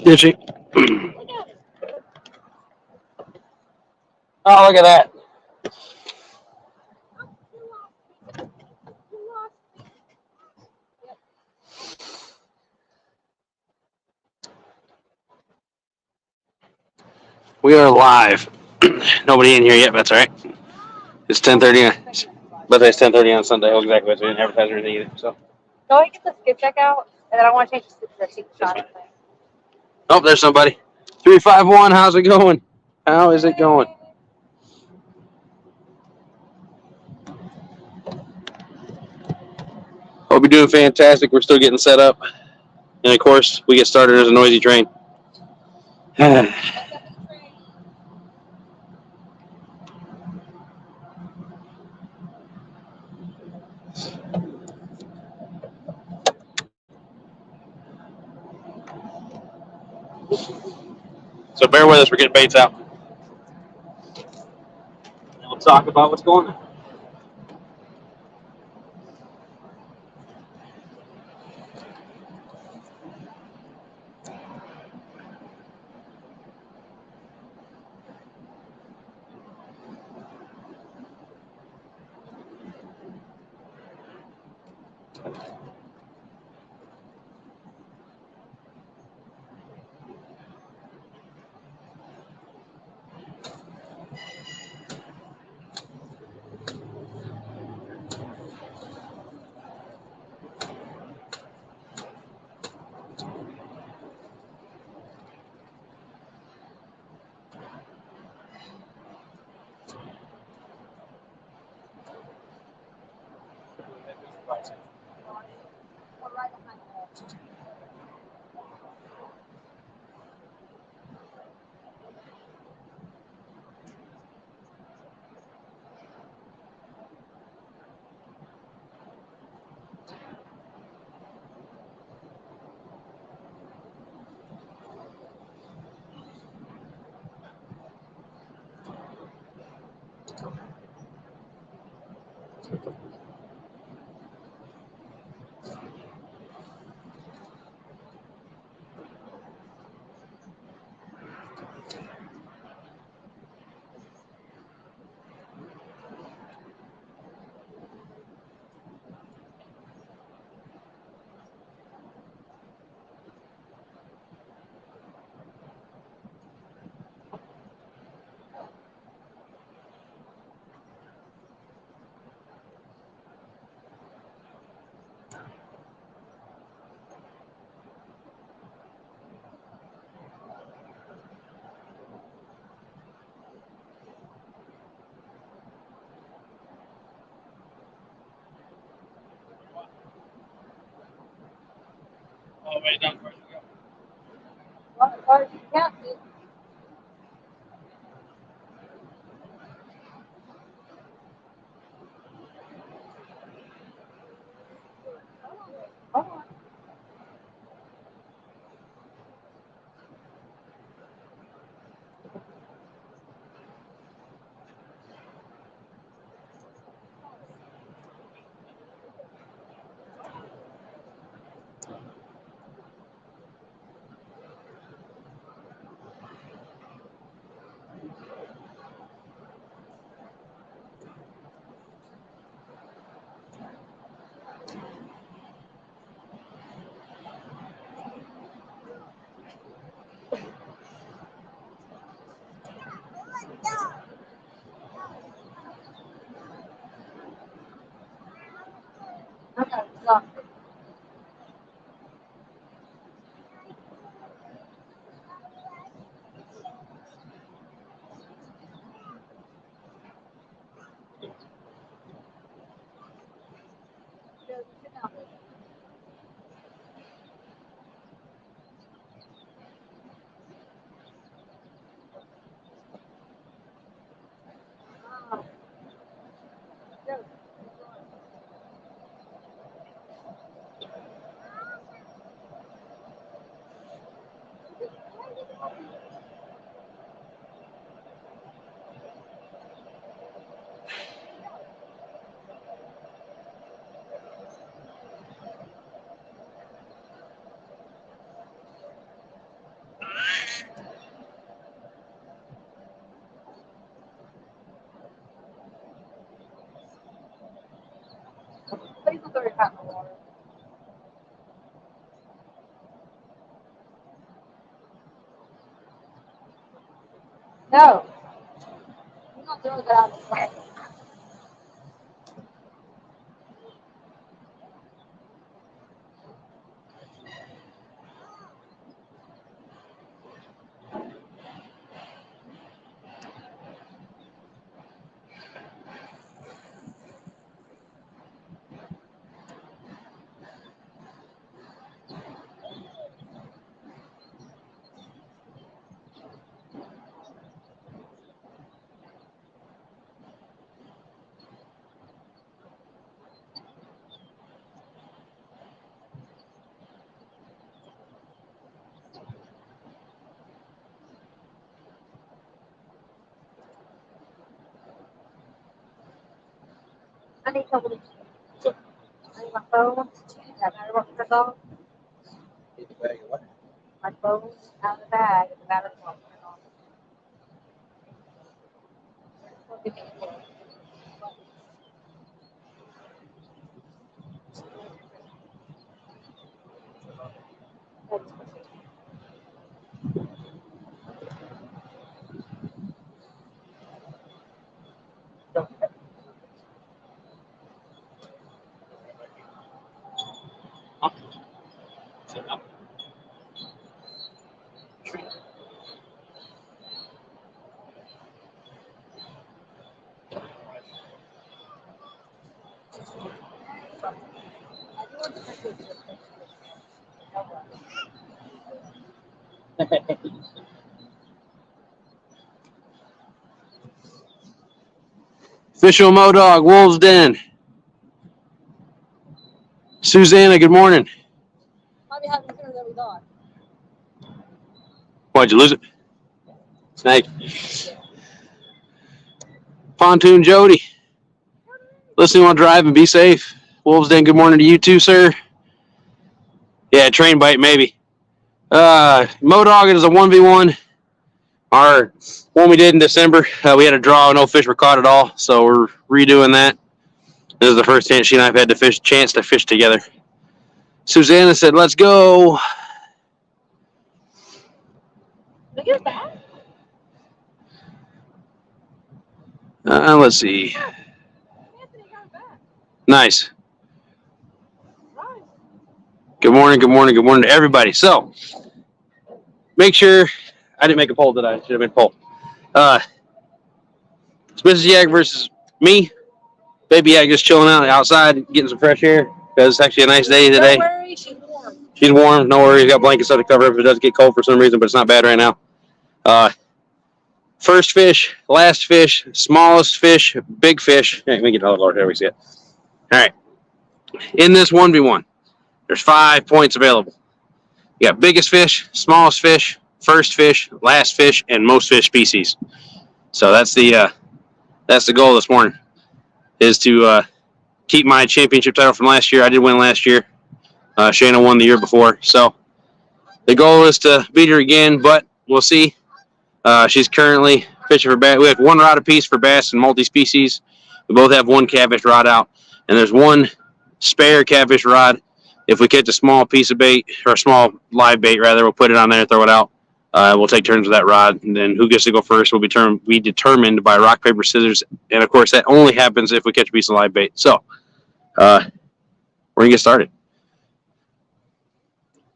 Did she? Oh, look at that. We are live. Nobody in here yet, but that's all right. It's 10:30. But it's 10:30 on Sunday. Oh, exactly. So we didn't advertise or anything either. So. Go ahead and get the skipjack out, and then I want to change the secret shot thing. Oh, there's somebody. 351. How's it going? How is it going? Hope you're doing fantastic. We're still getting set up. And of course, we get started as a noisy train. So bear with us. We're getting baits out. And we'll talk about what's going on. Oh, wait, no. Or you can't do. Oh. Okay, stop. Please don't throw your hat in the water. No. You're not throwing that out of the way. I need help with it. I need my phone. That battery won't turn off. Get the bag of what? My phone out of the bag and the battery won't turn off. Don't give me a phone. Official Modog, Wolves Den. Susanna, good morning. Might be having sooner than we thought. Why'd you lose it? Snake. Pontoon Jody. Listening while driving, be safe. Wolves Den, good morning to you too, sir. Yeah, train bite, maybe. Modog is a 1v1. Our one we did in December, we had a draw, no fish were caught at all, so we're redoing that. This is the first chance she and I have had the chance to fish together. Susanna said, let's go. Look at that. Let's see. Anthony got it back. Nice. Right. Good morning to everybody. So, make sure, I didn't make a poll, did I? Should have made a poll. It's Mrs. Yag versus me. Baby Yag just chilling out outside, getting some fresh air, because it's actually a nice day today. Don't worry, she's warm. She's warm, no worries. Got blankets up to cover if it does get cold for some reason, but it's not bad right now. First fish, last fish, smallest fish, big fish. Hey, let me get another Lord. There we see it. All right. In this 1v1, there's 5 points available. You got biggest fish, smallest fish, first fish, last fish, and most fish species. So that's the goal this morning, is to keep my championship title from last year. I did win last year. Shayna won the year before. So the goal is to beat her again, but we'll see. She's currently fishing for bass. We have one rod apiece for bass and multi-species. We both have one catfish rod out, and there's one spare catfish rod. If we catch a small piece of bait, or a small live bait rather, we'll put it on there and throw it out. We'll take turns with that rod, and then who gets to go first will be determined by rock, paper, scissors. And of course, that only happens if we catch a piece of live bait. So, we're gonna get started.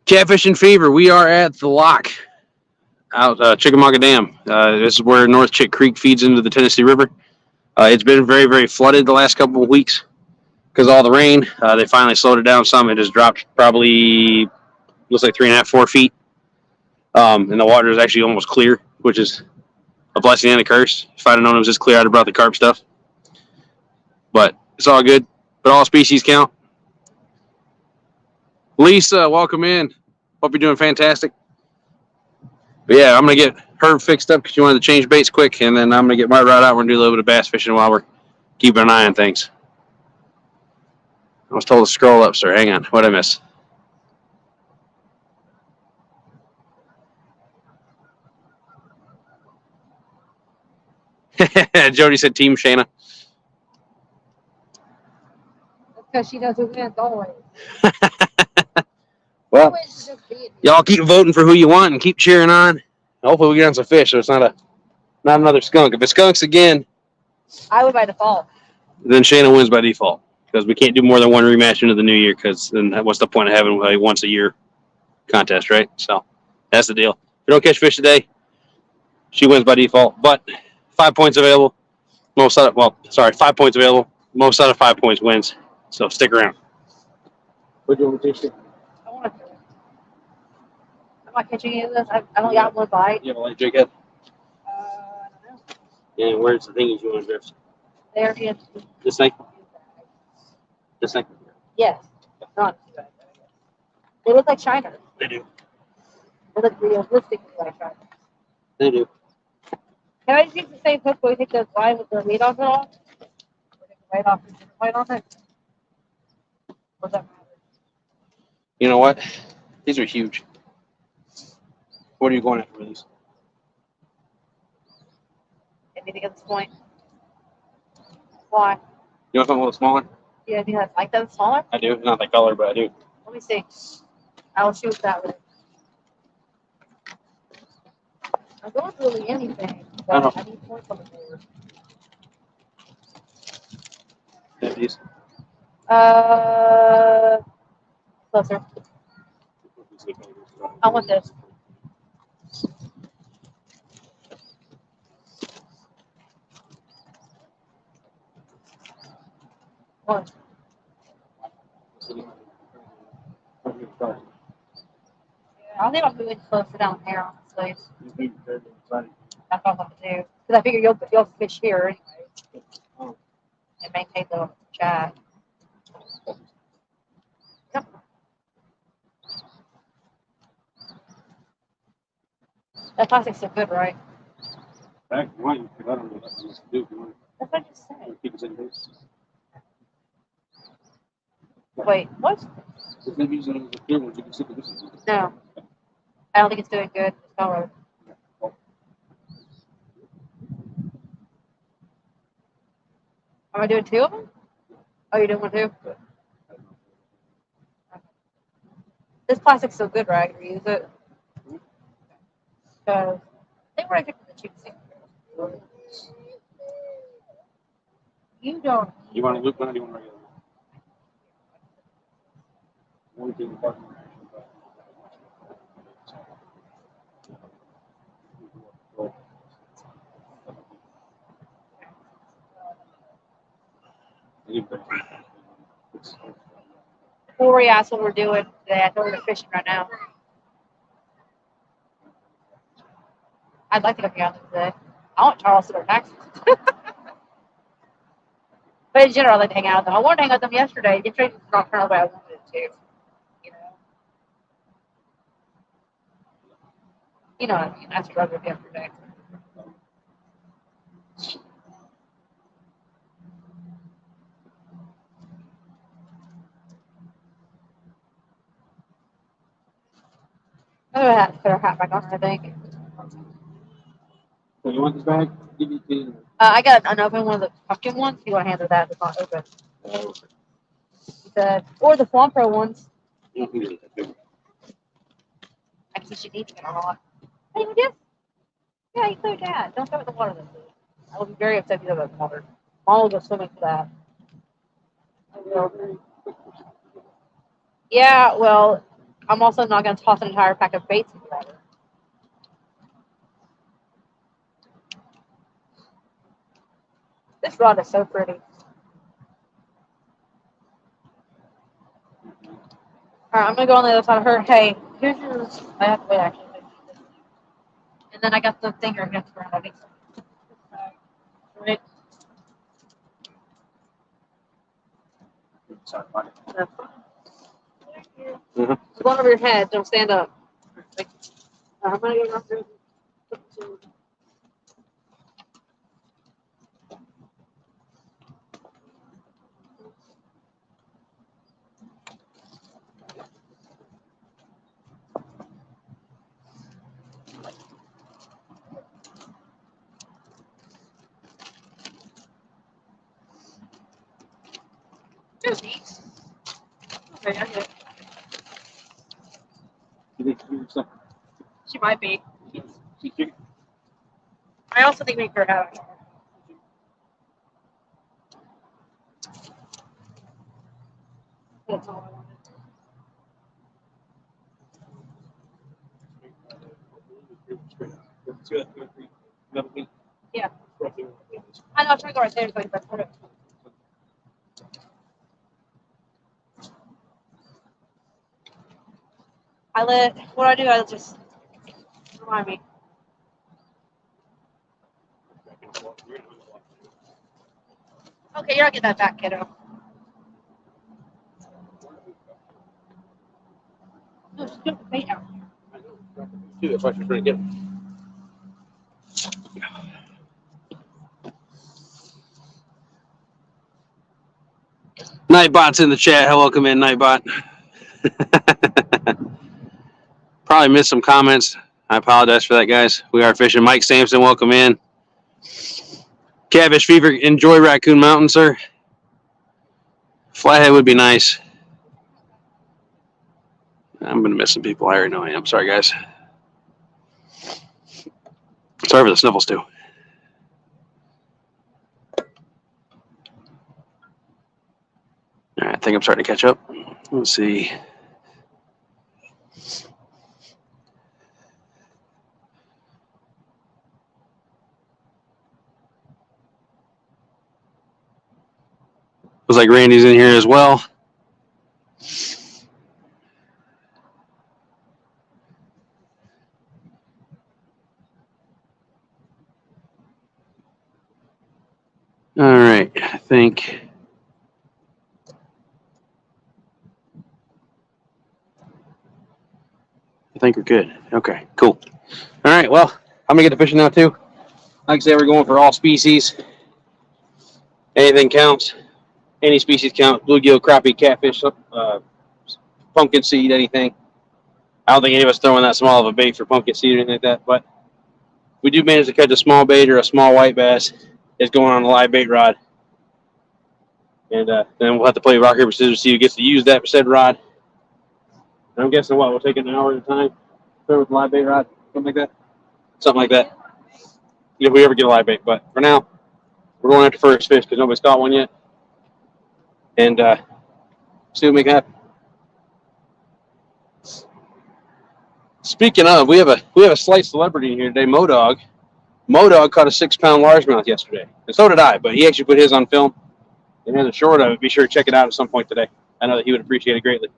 Catfishing fever. We are at the lock out Chickamauga Dam. This is where North Chick Creek feeds into the Tennessee River. It's been very, very flooded the last couple of weeks because of all the rain. They finally slowed it down some. It has dropped probably, looks like 3.5, 4 feet. And the water is actually almost clear, which is a blessing and a curse. If I'd have known it was this clear, I'd have brought the carp stuff. But it's all good. But all species count. Lisa, welcome in. Hope you're doing fantastic. But yeah, I'm going to get her fixed up because she wanted to change baits quick, and then I'm going to get my rod out. We're going to do a little bit of bass fishing while we're keeping an eye on things. I was told to scroll up, sir. Hang on. What'd I miss? Jody said Team Shayna. Because she knows who wins always. Well, Always is just being. y'all keep voting for who you want and keep cheering on. Hopefully, we get on some fish, so it's not another skunk. If it skunks again, I would by default. then Shayna wins by default because we can't do more than one rematch into the new year. Because then what's the point of having a once a year contest, right? So that's the deal. If you don't catch fish today, she wins by default. But 5 points available. 5 points available. Most out of 5 points wins. So stick around. What do you want to taste? I want to. I'm not catching any of this. I only got one bite. You have a light jig head? I don't know. And where's the thingies you want to drift? There it is. This thing? This thing? Yes. Not too bad. They look like shiners. They do. They look realistically like shiners. They do. Can I just use the same hook where we take the line with the weight on it off? Or take the weight off and the weight on it? Or does that matter? You know what? These are huge. What are you going after with these? Anything at this point? Why? You want something a little smaller? Yeah, I think that's like that smaller. I do. Not that color, but I do. Let me see. I'll shoot that way. I don't really anything, I know. but I need points on the board. Yeah, these. Closer. I want this. One. I think I'm moving closer down here, honestly. That's what I'm going to do. Because I figure you'll fish here anyway. And maintain the chat. Yep. That plastic's so good, right? Back one, I don't know what to do. That's what I just said. Keep it in this. Wait, what? Maybe use it as a clear one. You can see the distance. No. I don't think it's doing good. It's not right. Am I doing two of them? Oh, you're doing one too? This plastic's so good, right? Reuse it. Because they were the cheapest. You don't. You want to loop one or do you want regular? One thing about Corey asked what we're doing today. I thought we were fishing right now. I'd like to go out today. I want Charleston or Texas. But in general, I like to hang out with them. I wanted to hang out with them yesterday. Yesterday did not turn out the way I wanted it to. You know what I mean? I struggled yesterday. I'm gonna have to put her hat back on, I think. So you want this bag? Give me the. I got an open one of the pumpkin ones. You want to handle that? It's not open. He said, or the Swamp Pro ones. I guess you need to get a lot. Hey, you do? Yeah, you cleared that. Don't throw it in the water then, please. I will be very upset if you throw it in the water. Mom will go swimming for that. I will. Yeah, well, I'm also not going to toss an entire pack of baits in the water. This rod is so pretty. Alright, I'm going to go on the other side of her. Hey, here's your... I have to wait, actually. And then I got the thing you're going to turn on. Right? Mm-hmm. Go over your head. Don't stand up. Like, I'm going to go around here. Here's these. Okay, that's it. You think she's something? She might be. She's chicken? I also think we could have. That's all I wanted. Yeah. I know, I'm trying to go right there. Like, that's perfect. What I do, I just, remind me. Okay, you're not getting that back, kiddo. No, just get the bait out. That's why she's trying to get it. Nightbot's in the chat. Welcome in, Nightbot. Probably missed some comments. I apologize for that, guys. We are fishing. Mike Sampson, welcome in. Catfish Fever, enjoy Raccoon Mountain, sir. Flathead would be nice. I'm going to miss some people. I already know I am. Sorry, guys. Sorry for the sniffles, too. All right, I think I'm starting to catch up. Let's see. Looks like Randy's in here as well. All right, I think we're good. Okay, cool. All right, well, I'm gonna get to fishing now too. Like I said, we're going for all species. Anything counts. Any species count. Bluegill, crappie, catfish, pumpkin seed, anything. I don't think any of us throwing that small of a bait for pumpkin seed or anything like that, but we do manage to catch a small bait or a small white bass. It's going on a live bait rod. And then we'll have to play rock, paper, scissors, see who gets to use that said rod. And I'm guessing what, we'll take it an hour at a time? Throw with a live bait rod, something like that? Something like that. If we ever get a live bait. But for now, we're going after first fish because nobody's caught one yet. And see what we can happen. Speaking of, we have a slight celebrity in here today, Modog. Modog caught a 6-pound largemouth yesterday. And so did I, but he actually put his on film. And has a short of it. Be sure to check it out at some point today. I know that he would appreciate it greatly.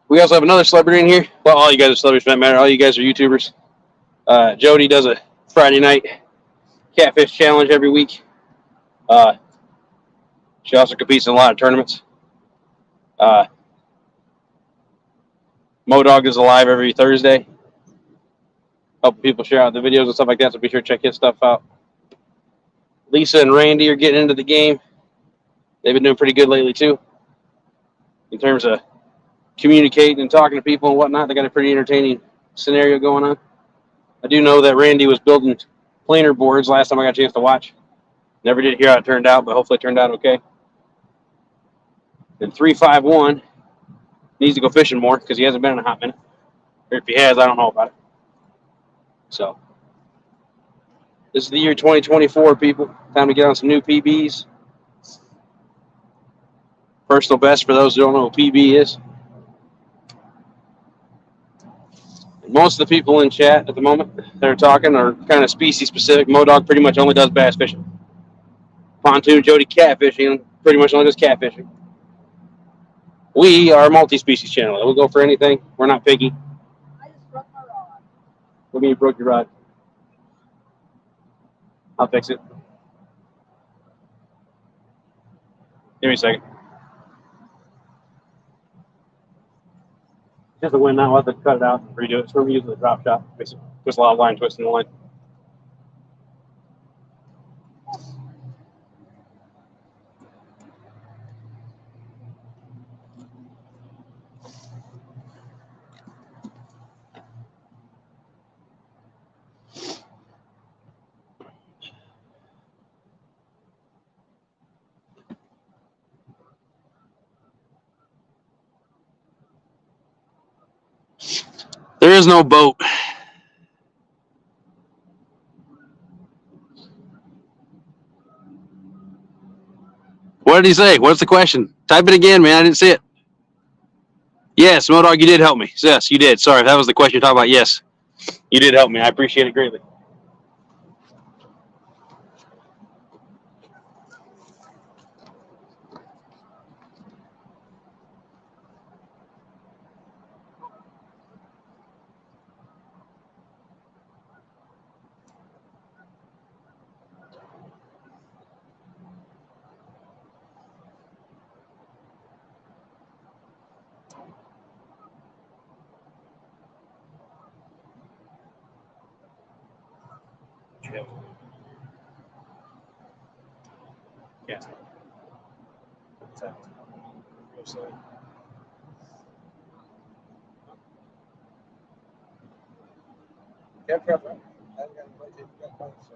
We also have another celebrity in here. Well, all you guys are celebrities for that matter. All you guys are YouTubers. Jody does a Friday night catfish challenge every week. She also competes in a lot of tournaments. Modog is live every Thursday. Helping people share out the videos and stuff like that, so be sure to check his stuff out. Lisa and Randy are getting into the game. They've been doing pretty good lately, too. In terms of communicating and talking to people and whatnot, they got a pretty entertaining scenario going on. I do know that Randy was building planer boards last time I got a chance to watch. Never did hear how it turned out, but hopefully it turned out okay. And 351 needs to go fishing more because he hasn't been in a hot minute. Or if he has, I don't know about it. So, this is the year 2024, people. Time to get on some new PBs. Personal best for those who don't know what PB is. Most of the people in chat at the moment that are talking are kind of species specific. Modog pretty much only does bass fishing. Pontoon Jody catfishing pretty much only does catfishing. We are a multi-species channel. We'll go for anything. We're not picky. I just broke my rod. What do you mean you broke your rod? I'll fix it. Give me a second. Just a win now. We'll have to cut it out and redo it. So we're using the drop shot. Basically, twist a lot of line, twisting the line. There is no boat. What did he say? What's the question? Type it again, man. I didn't see it. Yes, Modog, you did help me. Yes, you did. Sorry, if that was the question you're talking about. Yes, you did help me. I appreciate it greatly. Yeah. Yeah, brother. I got a budget. You got money, so.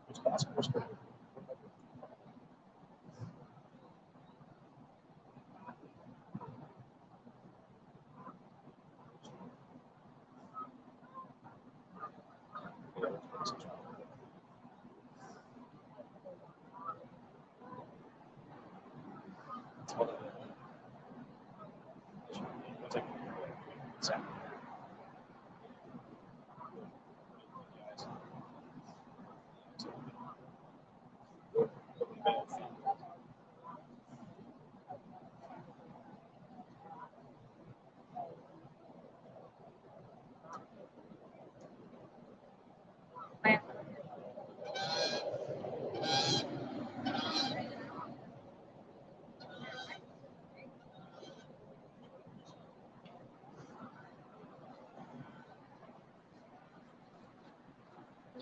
It's possible.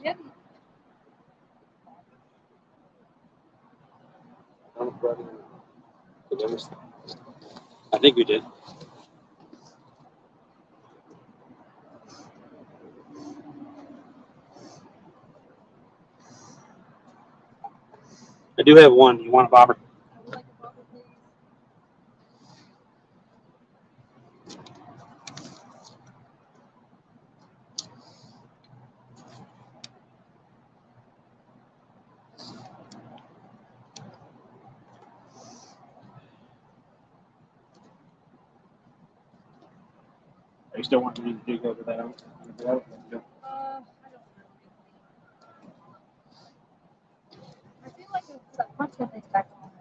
Yep. I think we did. I do have one. You want a bobber? Are you still wanting me to dig over that? I don't know. I feel like it's that pumpkin thing back on.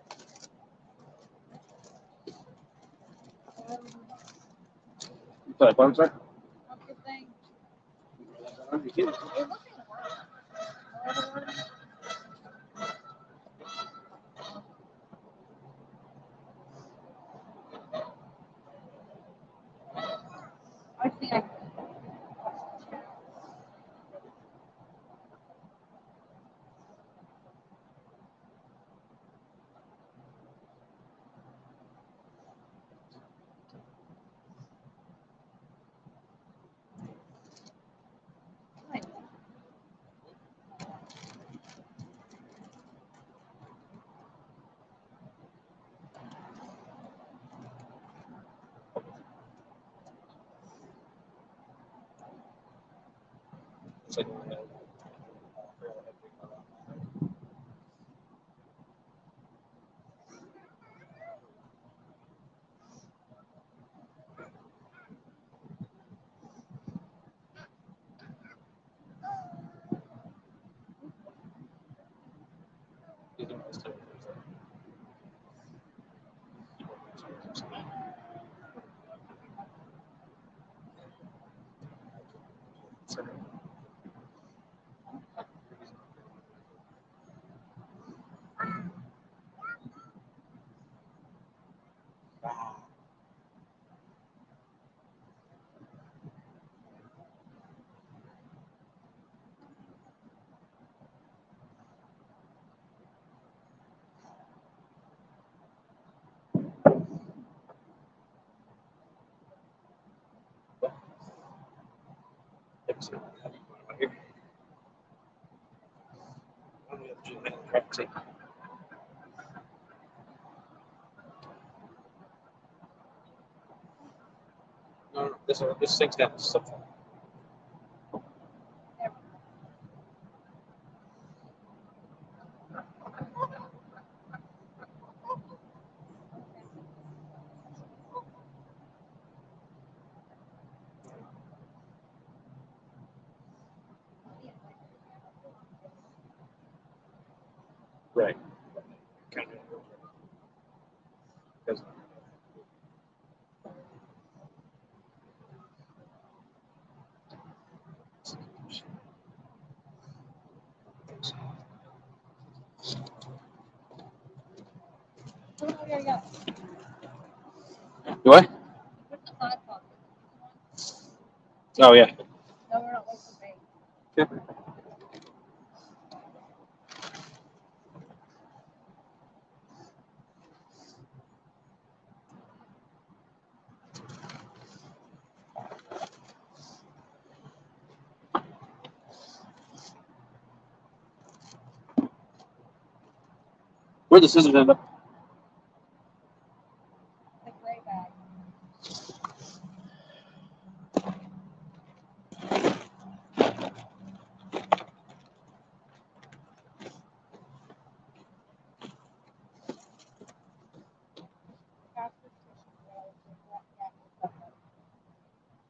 You feel like bottom side? Pumpkin thing. You kidding? It looks like a worm. I think I It's like, Here. This sinks down. Right. Kind of. Oh, yeah, yeah. What? Where's the side pocket? Oh yeah. No, we're not wasting bait. Yeah. Where'd the scissors end up? The gray bag.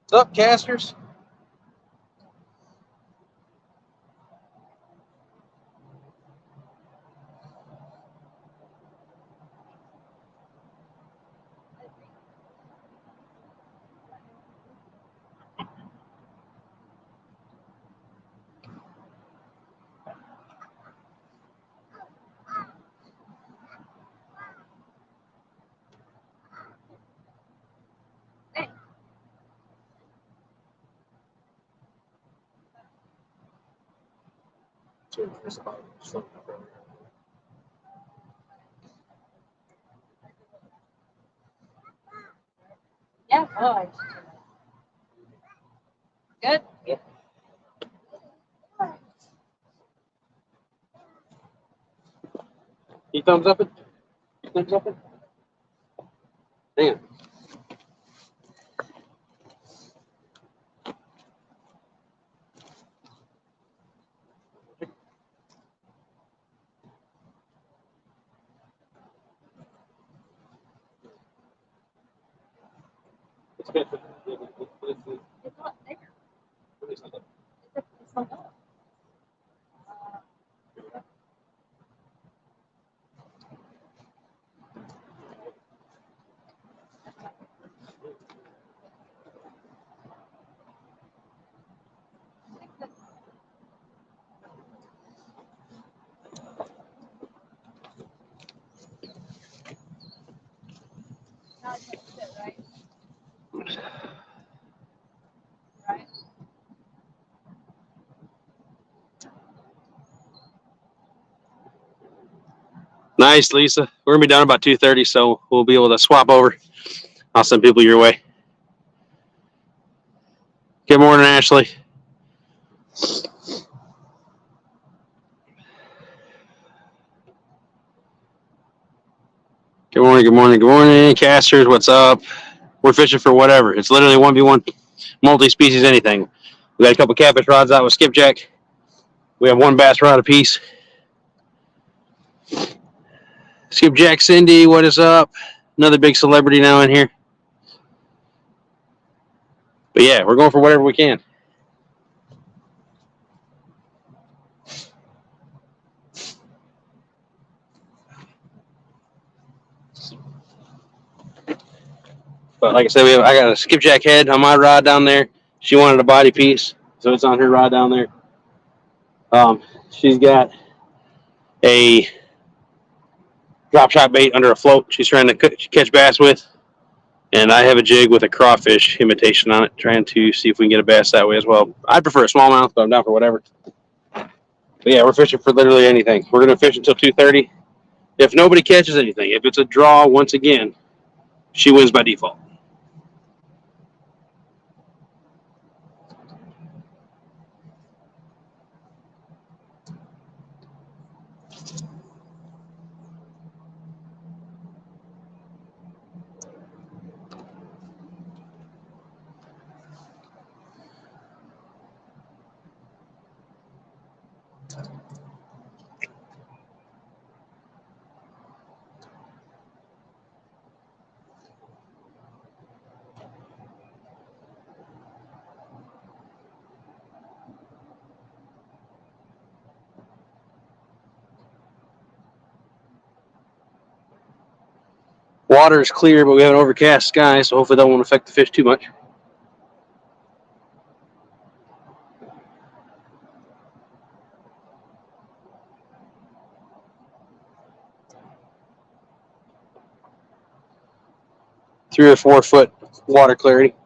What's up, casters? Yeah, boy. Good. You thumbs up it? You thumbs up it? Damn. It's good. It's not there. It's not up. Now it's gonna sit, right? Right. Nice, Lisa. We're gonna be done about 2:30, so we'll be able to swap over. I'll send people your way. Good morning, Ashley. Good morning, good morning, good morning, casters. What's up? We're fishing for whatever. It's literally 1v1, multi-species, anything. We got a couple catfish rods out with skipjack. We have one bass rod apiece. Skipjack Cindy, what is up? Another big celebrity now in here. But yeah, we're going for whatever we can. But like I said, I got a skipjack head on my rod down there. She wanted a body piece, so it's on her rod down there. She's got a drop shot bait under a float she's trying to catch bass with. And I have a jig with a crawfish imitation on it, trying to see if we can get a bass that way as well. I'd prefer a smallmouth, but I'm down for whatever. But yeah, we're fishing for literally anything. We're going to fish until 2:30. If nobody catches anything, if it's a draw, once again, she wins by default. Water is clear, but we have an overcast sky, so hopefully that won't affect the fish too much. Three or 4 foot water clarity.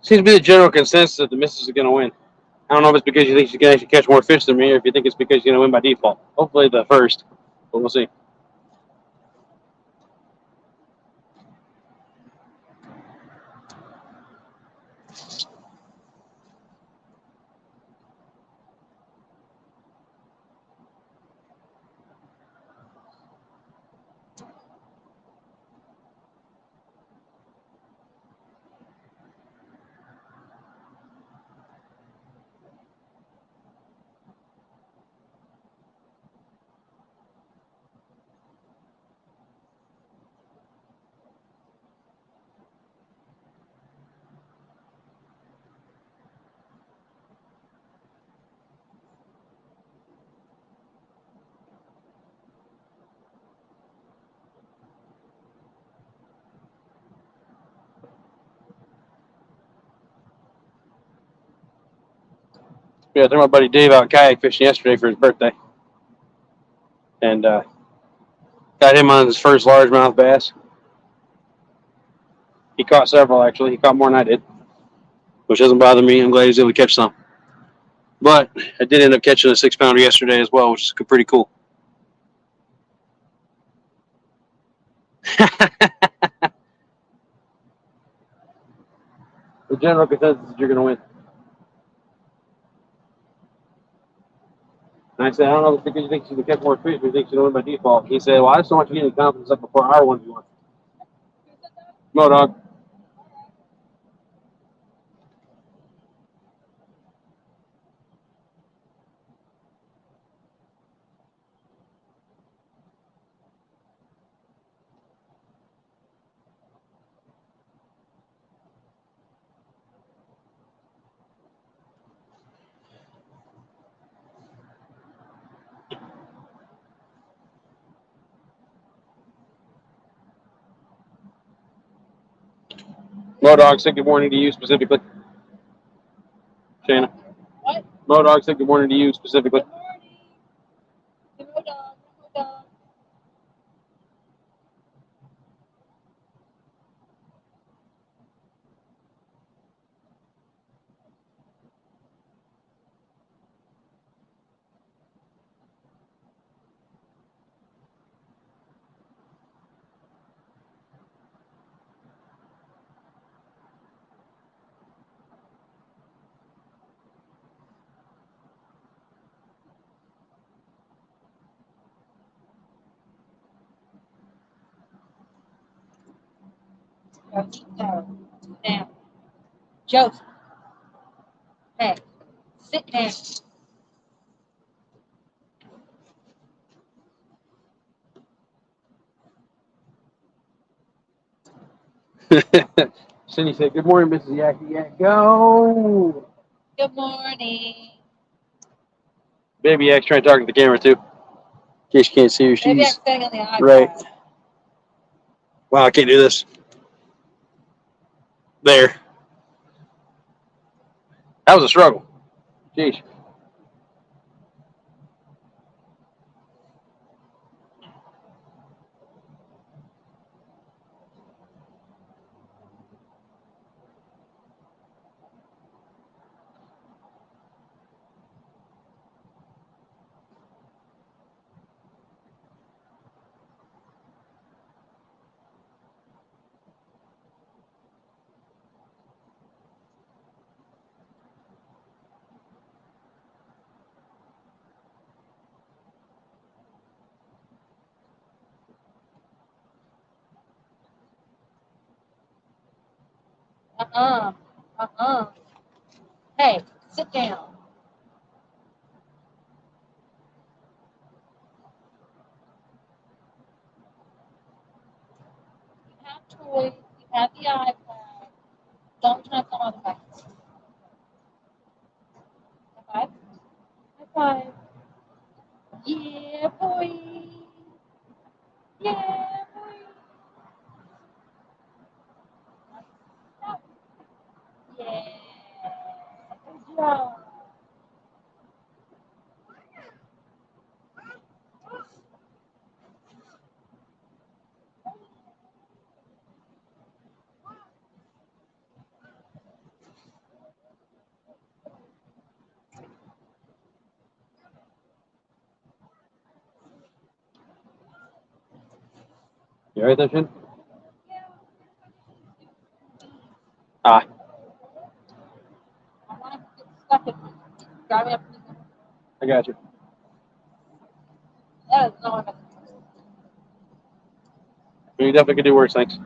Seems to be the general consensus that the missus is going to win. I don't know if it's because you think she can actually catch more fish than me, or if you think it's because she's going to win by default. Hopefully the first, but we'll see. Yeah, I took my buddy Dave out kayak fishing yesterday for his birthday, and got him on his first largemouth bass. He caught several, actually. He caught more than I did, which doesn't bother me. I'm glad he was able to catch some. But I did end up catching a 6-pounder yesterday as well, which is pretty cool. The general consensus is you're going to win. And I said, I don't know if it's because you think she can catch more fish, or you think she's going to win by default. He said, well, I just don't want you getting confidence up before our 1v1. No, dog. Dog said good morning to you specifically. Shanna. What? Dog said good morning to you specifically. Good morning. Good dog. Good dog. Josie, no. Down. Josie. Hey, sit down. Cindy said, "Good morning, Mrs. Yaki Yak. Go." Good morning. Baby Yak's trying to talk to the camera too. In case you can't see her, Maybe I'm she's sitting on the iPad. right. Wow, I can't do this. There. That was a struggle. Jeez. Hey, sit down. You have toys. You have the iPad. Don't turn off the other buttons. High five. High five. Yeah, boy. Yeah, boy. Yeah. Good job. You all right there, Shin? Ah. I want to get stuck in me. Drive me up to the I got you. That is not what You definitely could do worse, thanks.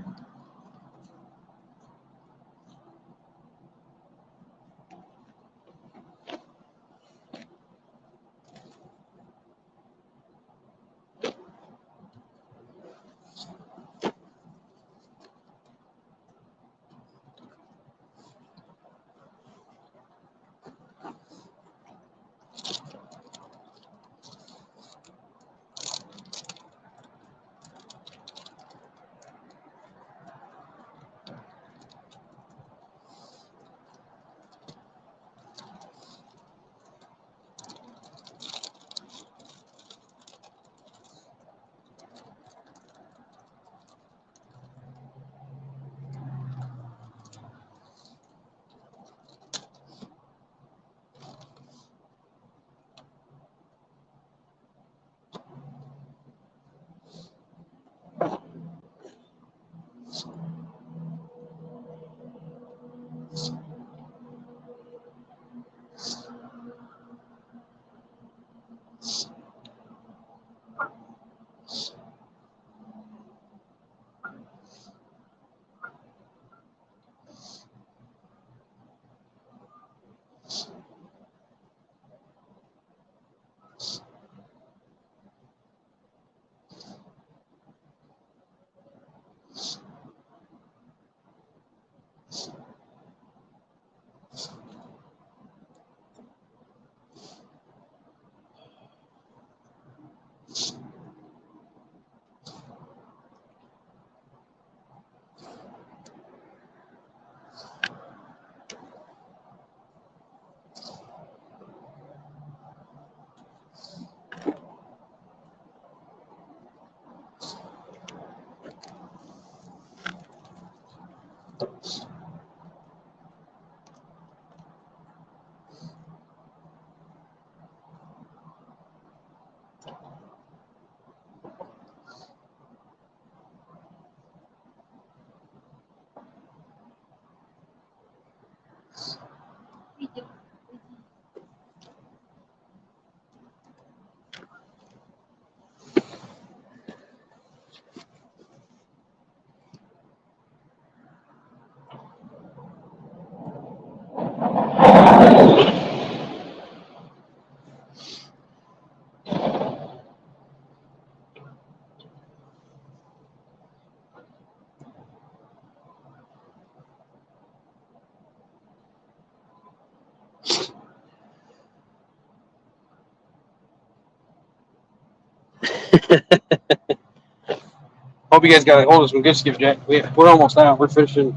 Hope you guys got a hold of some good skipjack. We're almost out. We're finishing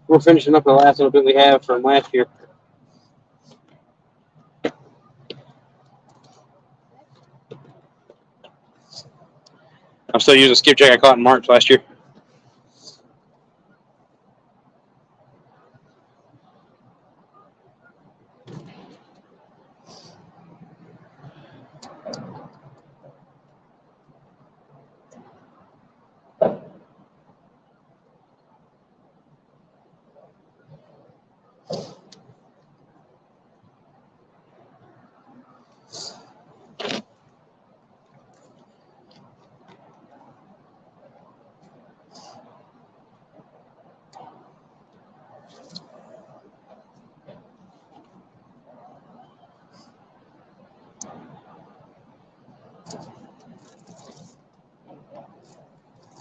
up the last little bit we have from last year. I'm still using skipjack I caught in March last year.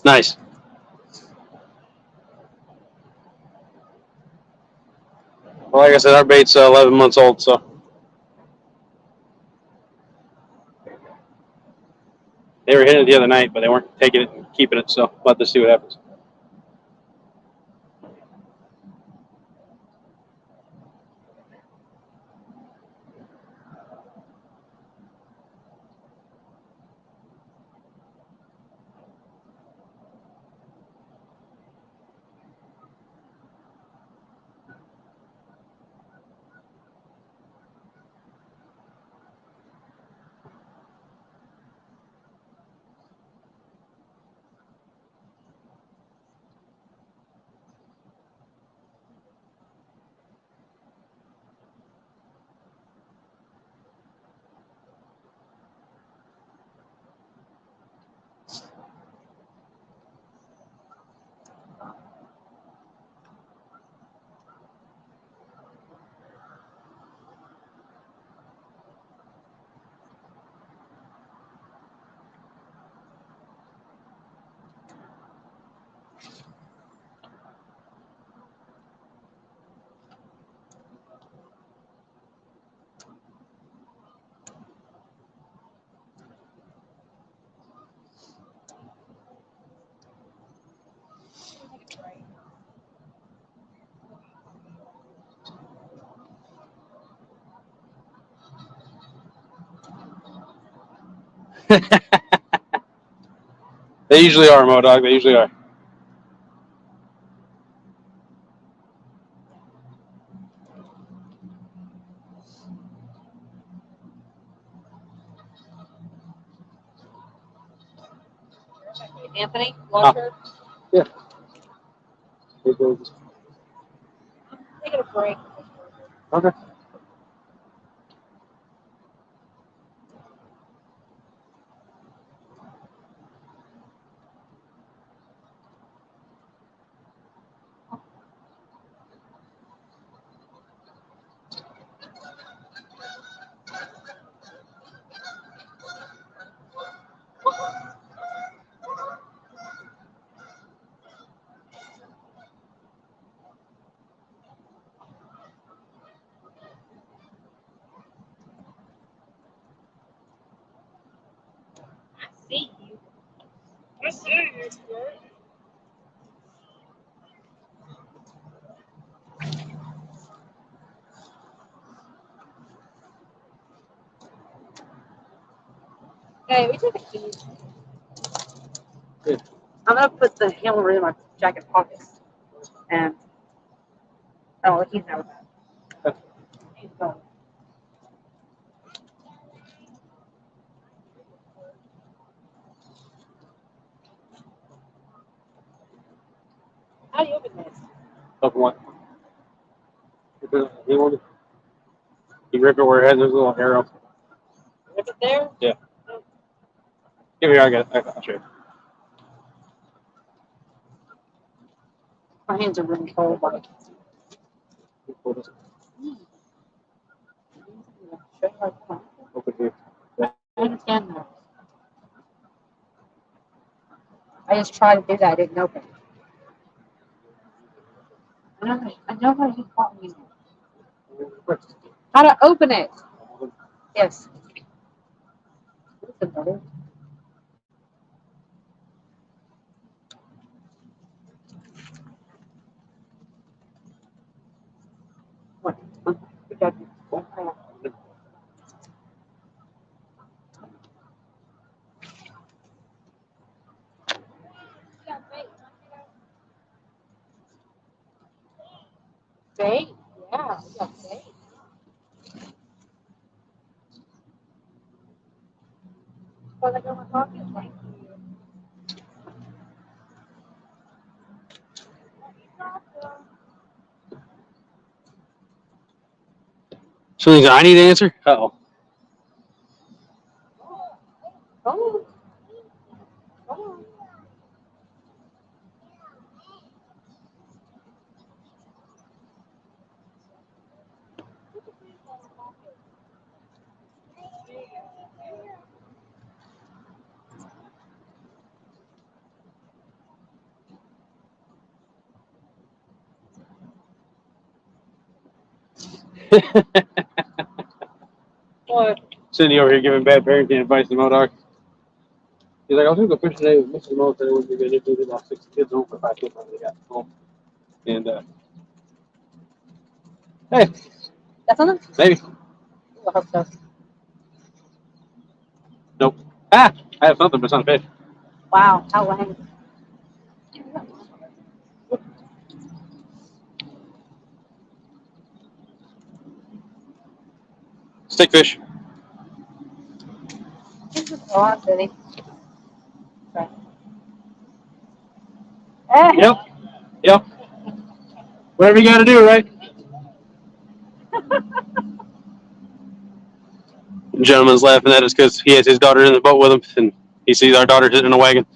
Nice. Well, like I said, our bait's 11 months old, so they were hitting it the other night, but they weren't taking it and keeping it. So let us see what happens. They usually are, Modog. They usually are. Anthony, launcher. Yeah. Taking a break. Okay. See you. I see you. Okay, we took a keys. Good. I'm gonna put the hammer in my jacket pockets. And oh, he's never that. He's going. How do you open this? Open what? You rip it where it has this little arrow. Rip it there? Yeah. Give me here, I got it. I'll show you. My hands are really cold. Like, Open here. I understand that. I just tried to do that. It didn't open. I know how you taught me. How to open it. Yes. Good job. Bait? Yeah, we got bait. Well, I got my pocket. Thank you. Something I need to answer? Uh-oh. Oh. Oh. What? Cindy over here giving bad parenting advice to Modoc. He's like, I was going to go fish today with Mrs. Mo. Today would be good. They lost 6 kids home for 5 kids when they got home. And, hey, That's on them? maybe. I hope so. Nope. Ah, I have something, but it's not a fish. Wow, how lame. Stick fish. Go on, City. Okay. Hey. Yep. Yep. Whatever you got to do, right? The gentleman's laughing at us because he has his daughter in the boat with him, and he sees our daughter sitting in a wagon.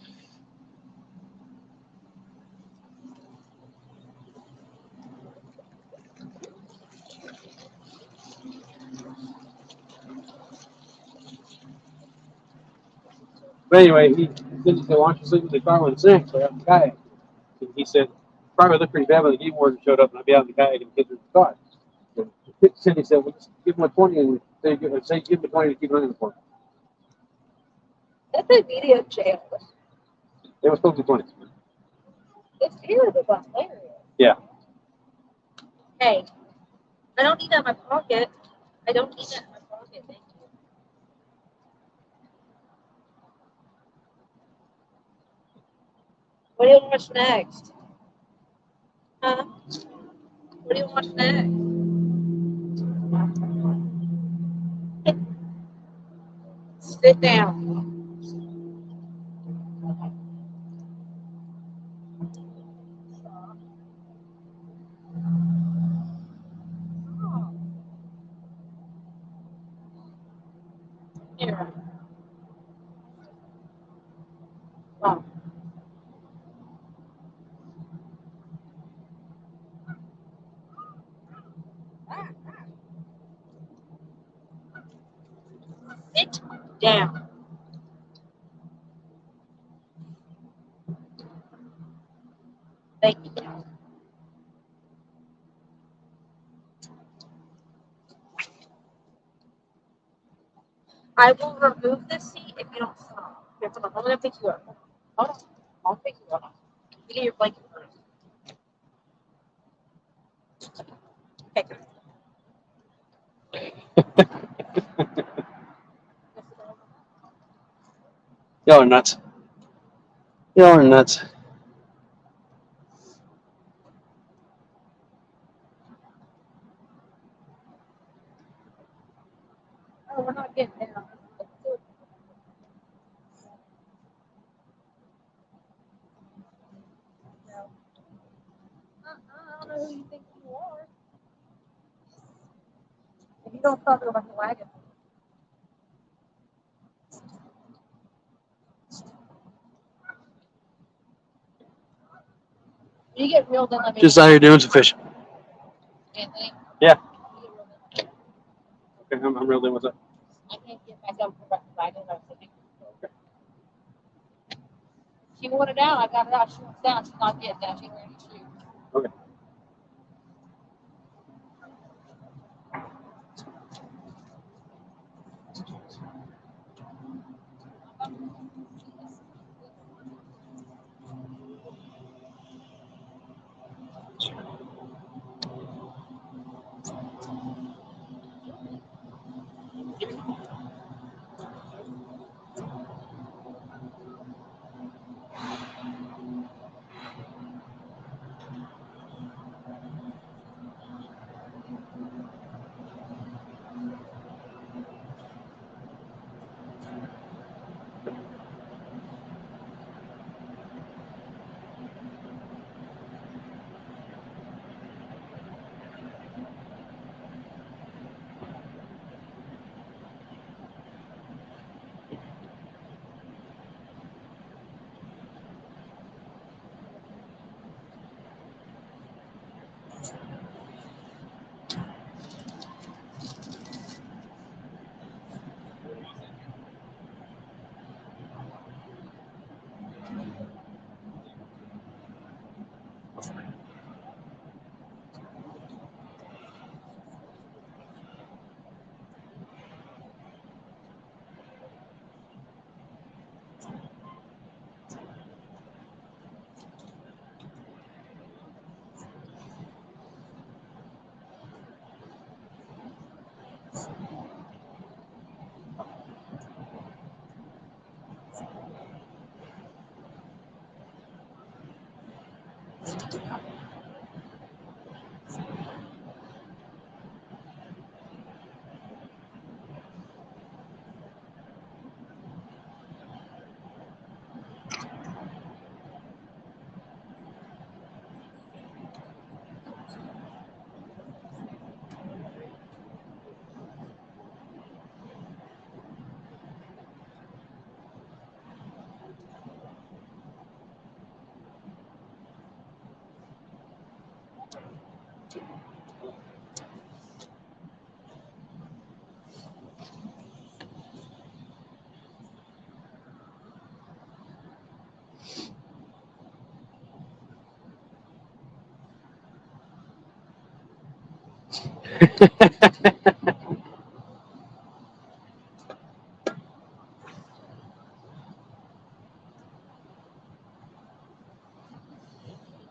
But anyway, he said, why don't you sleep in the car when it sinks? So I have the kayak. And he said, probably looked pretty bad when the game warden showed up and I'd be out in the kayak and the kids were in the car. So Cindy said, well, just give him a 20 and say give him a 20 to keep running for him. That's immediate jail. It was supposed to be 20. It's terrible, but hilarious. Yeah. Hey, I don't need that in my pocket. I don't need that in my pocket. Thank you. What do you want to watch next? Huh? What do you want to watch next? Sit down. Here. Oh. Sit down. Thank you. I will remove this seat if you don't stop. Here, hold on. I'm going to pick you up. Hold on. I'll pick you up. You get your blanket first. Okay. Y'all are nuts. Y'all are nuts. Oh, we're not getting down. I don't know who you think you are. If you don't stop, it'll make a wagon. When you get reeled in, let me Just out here doing some fishing. Anthony. Yeah. You get reeled in. Okay, I'm real in with that. I can't get myself to the wagon. I was sitting. She wanted out. I got it out. She wants down. She's not getting down. She's ready to shoot. Okay.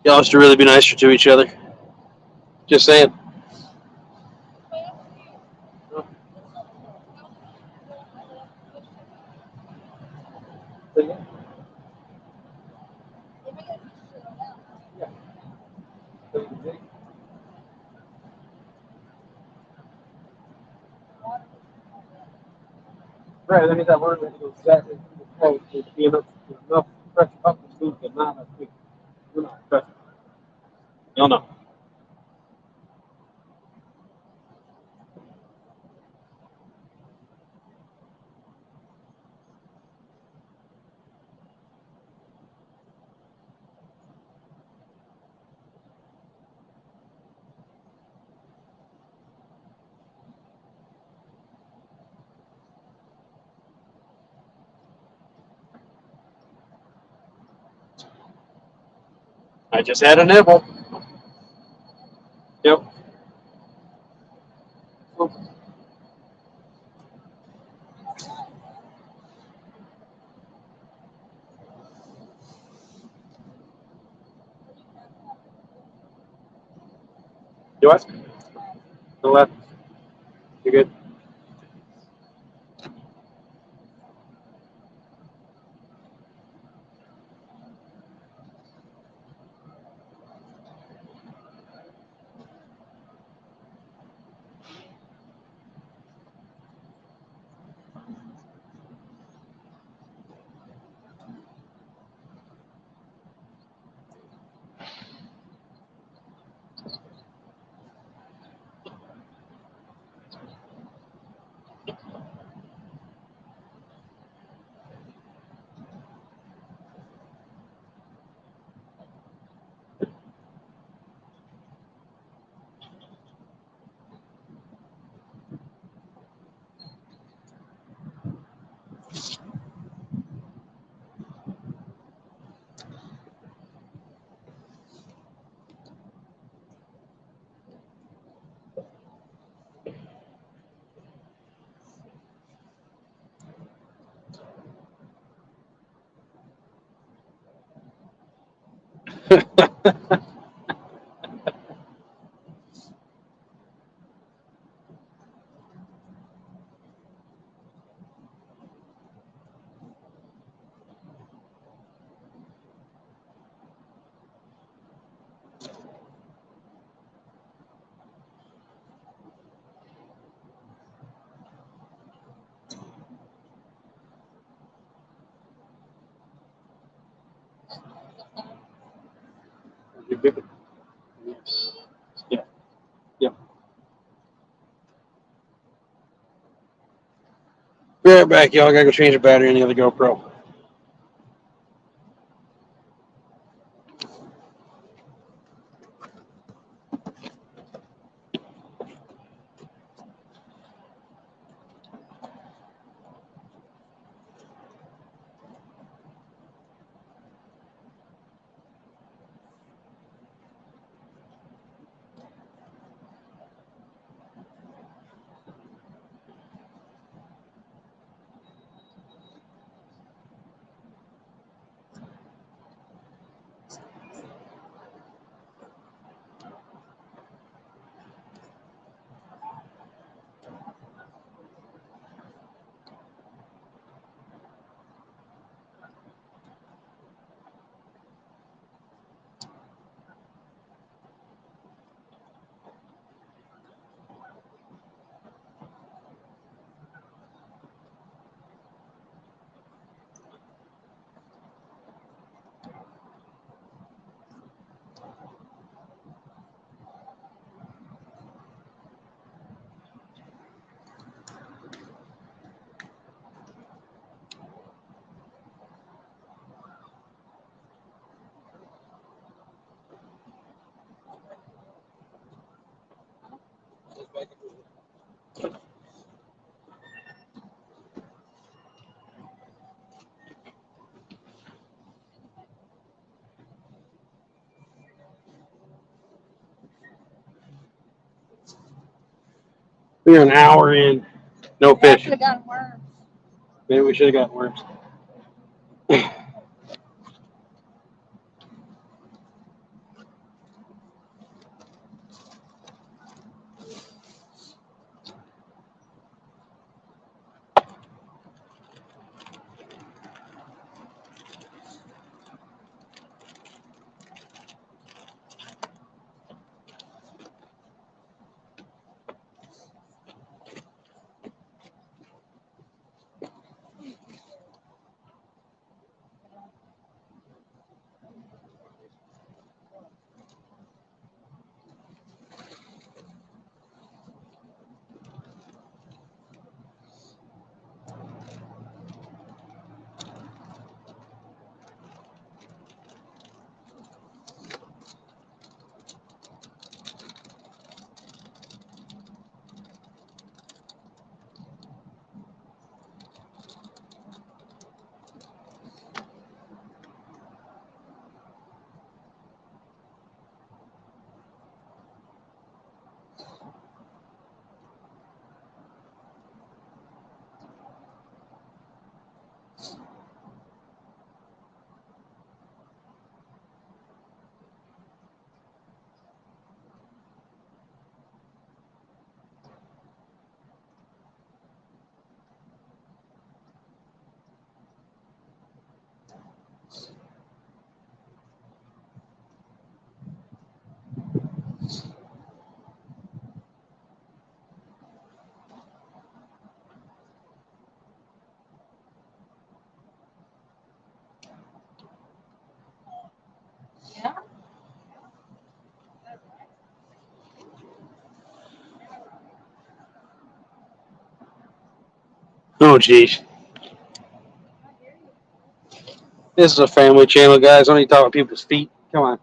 Y'all should really be nicer to each other. Just saying. Right, that means that word goes exactly close to be enough pressure up to move the knot of quick. We're not pressure. Y'all know. I just had a nibble. Yep. You what? The left. You good? big. Yeah. Yep. Be right back, y'all. I gotta go change the battery in the other GoPro. We're an hour in. No I fish. should have gotten worms. Maybe we should have got worms. Yeah. Oh, geez. This is a family channel, guys. I don't need to talk about people's feet. Come on.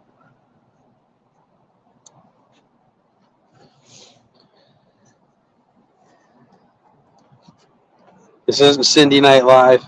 This isn't Cindy Night Live.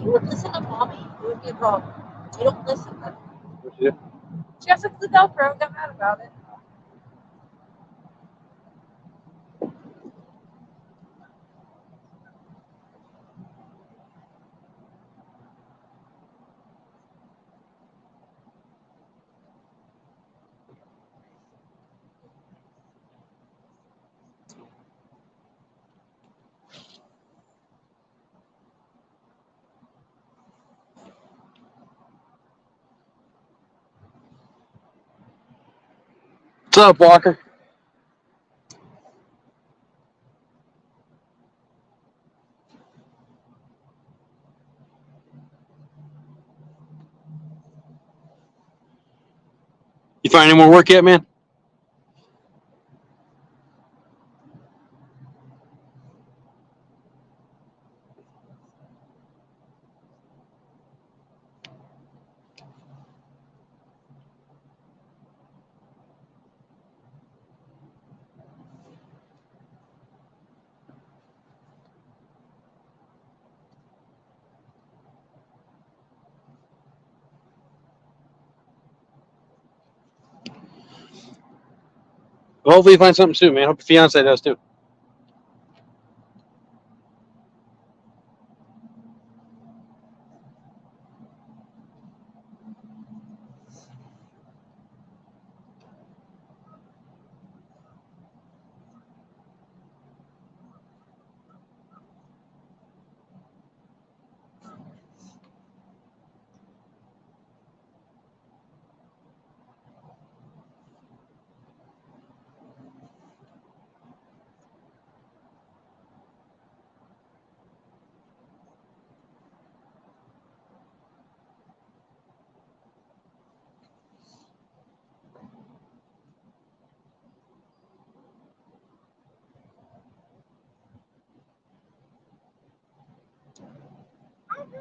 you would listen to mommy, it would be a problem. You don't listen. What you do? She has to the Velcro. Got mad about it. What's up, Walker? You find any more work yet, man? Well, hopefully you find something soon, man. Hope your fiance does too.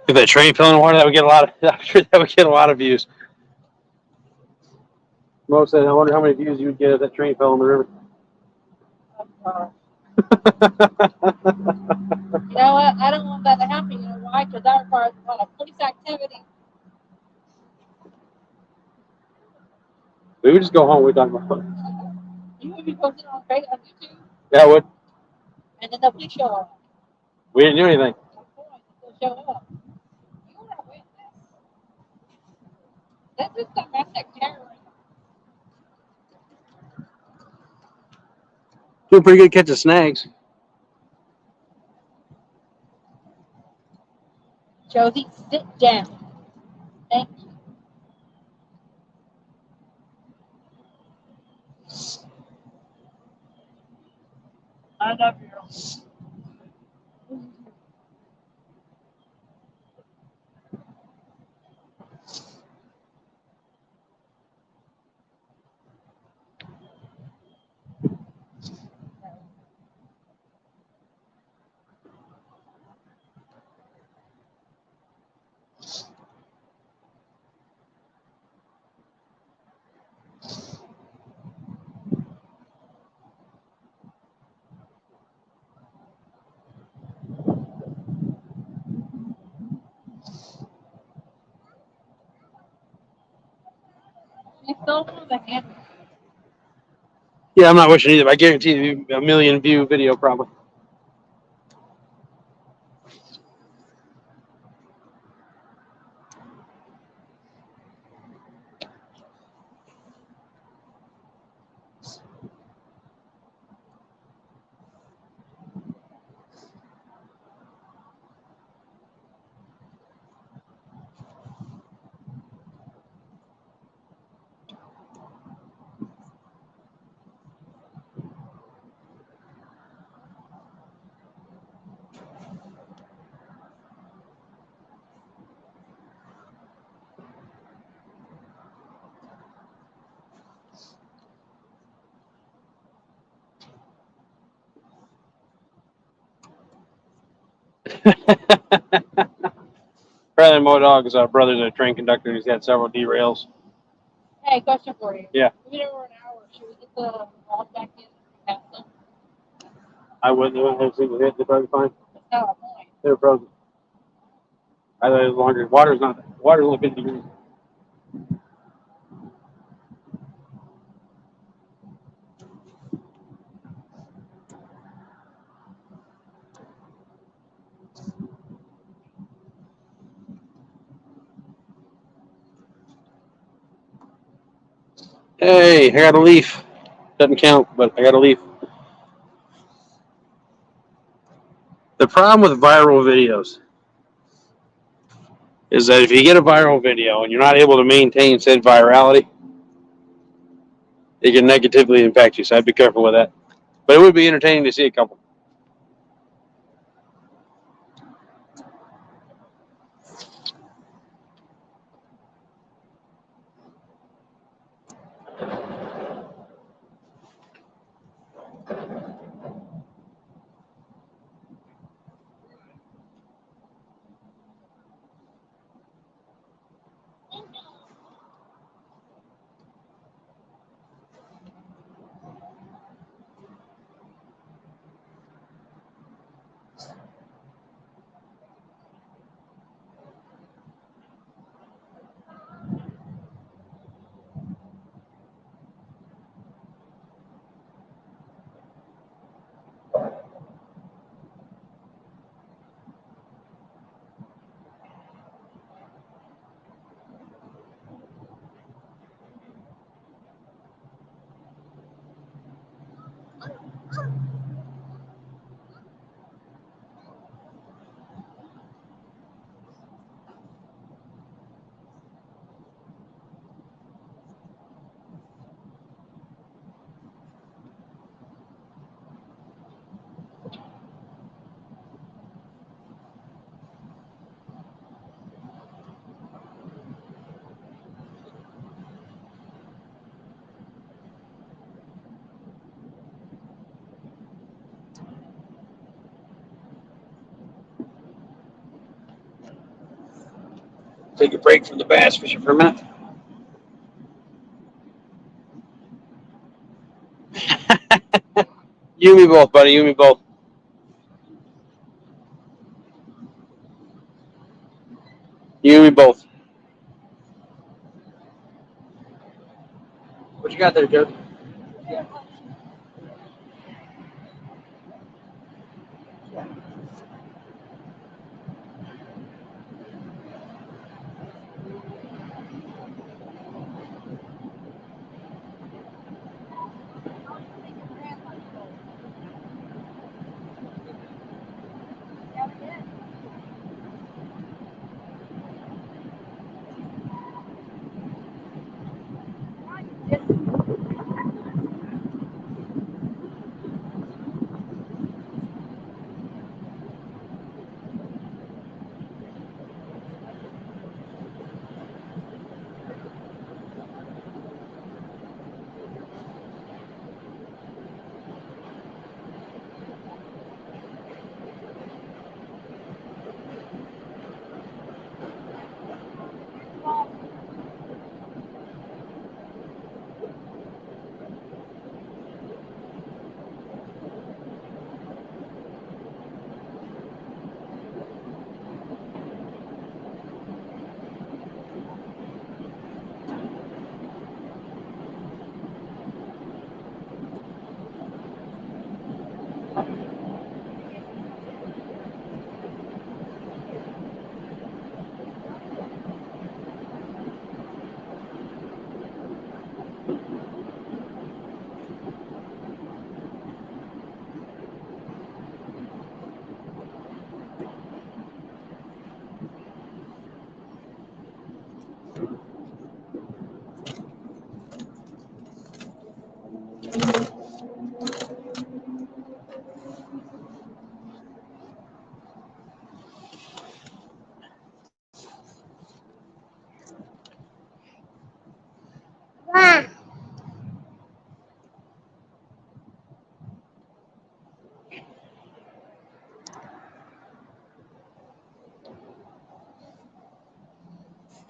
If that train fell in the water, that would get a lot of. I'm sure that would get a lot of views. Mo said, "I wonder how many views you would get if that train fell in the river." You know what? I don't want that to happen. You know why? Because that requires a lot of police activity. We would just go home. We talk about it. You would be posting on Facebook, on YouTube, Yeah, I would. and then the police show up. We didn't do anything. They'll show up. You were a witness. This is domestic terrorism. Doing pretty good catching snags. Josie, sit down. Thank you. I love you. You still on the hand. Yeah, I'm not wishing either. But I guarantee you a million view video probably. Bradley Modog's brother's a train conductor. He's had several derails. Hey, question for you. Yeah. We did over an hour. Should we get the walls back in? Have them? I wouldn't have a single hit. They're probably fine. That's not a point. They're frozen. I thought it was longer. Water's only 50 degrees. Hey, I got a leaf. Doesn't count, but I got a leaf. The problem with viral videos is that if you get a viral video and you're not able to maintain said virality, it can negatively impact you. So I'd be careful with that. But it would be entertaining to see a couple. Take a break from the bass fishing for a minute. You and me both, buddy. You and me both. You and me both. What you got there, Joe?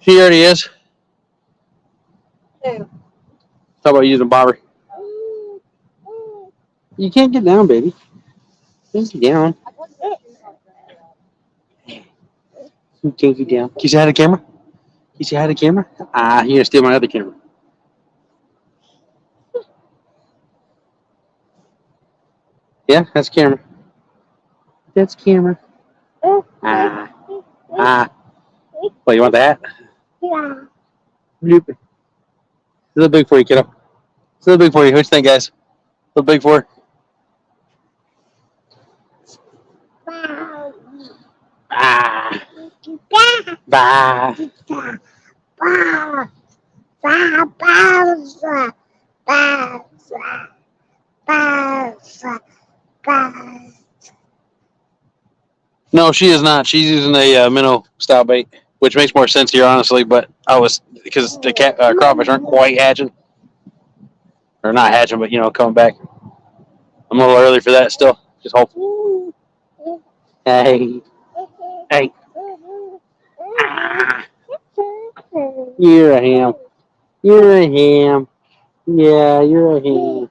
She already is. Who? How about using bobber? You can't get down, baby. Just get down. Take it down. Can you say hi to the camera? Can you say hi to the camera? Ah, you're gonna steal my other camera. Yeah, that's camera. That's camera. Ah, ah. What, you want the hat? Yeah. Bloop. It's a little big for you, kiddo. It's a little big for you. What you think, guys? A little big for her? Wow. Ah, Bah, bah. bah, bah, bah, bah, bah, bah, bah. No, she is not. She's using a minnow style bait, which makes more sense here, honestly. But I was because the crawfish aren't quite hatching, or not hatching, but coming back. I'm a little early for that still. Just hold. Hey, hey. Ah, you're a ham. You're a ham. Yeah, you're a ham.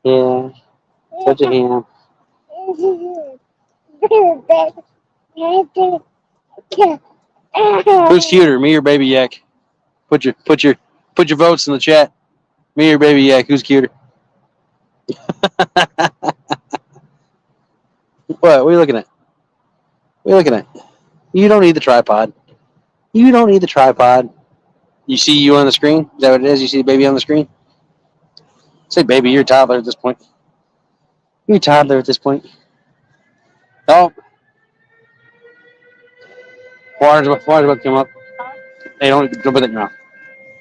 Yeah, such a ham. Who's cuter, me or Baby Yak? Put your votes in the chat. Me or Baby Yak? Who's cuter? What are you looking at? What are you looking at? You don't need the tripod. You don't need the tripod. You see you on the screen? Is that what it is? You see the baby on the screen? Say baby, you're a toddler at this point. You're a toddler at this point. Oh, water's about to come up. Hey, don't put that in your mouth.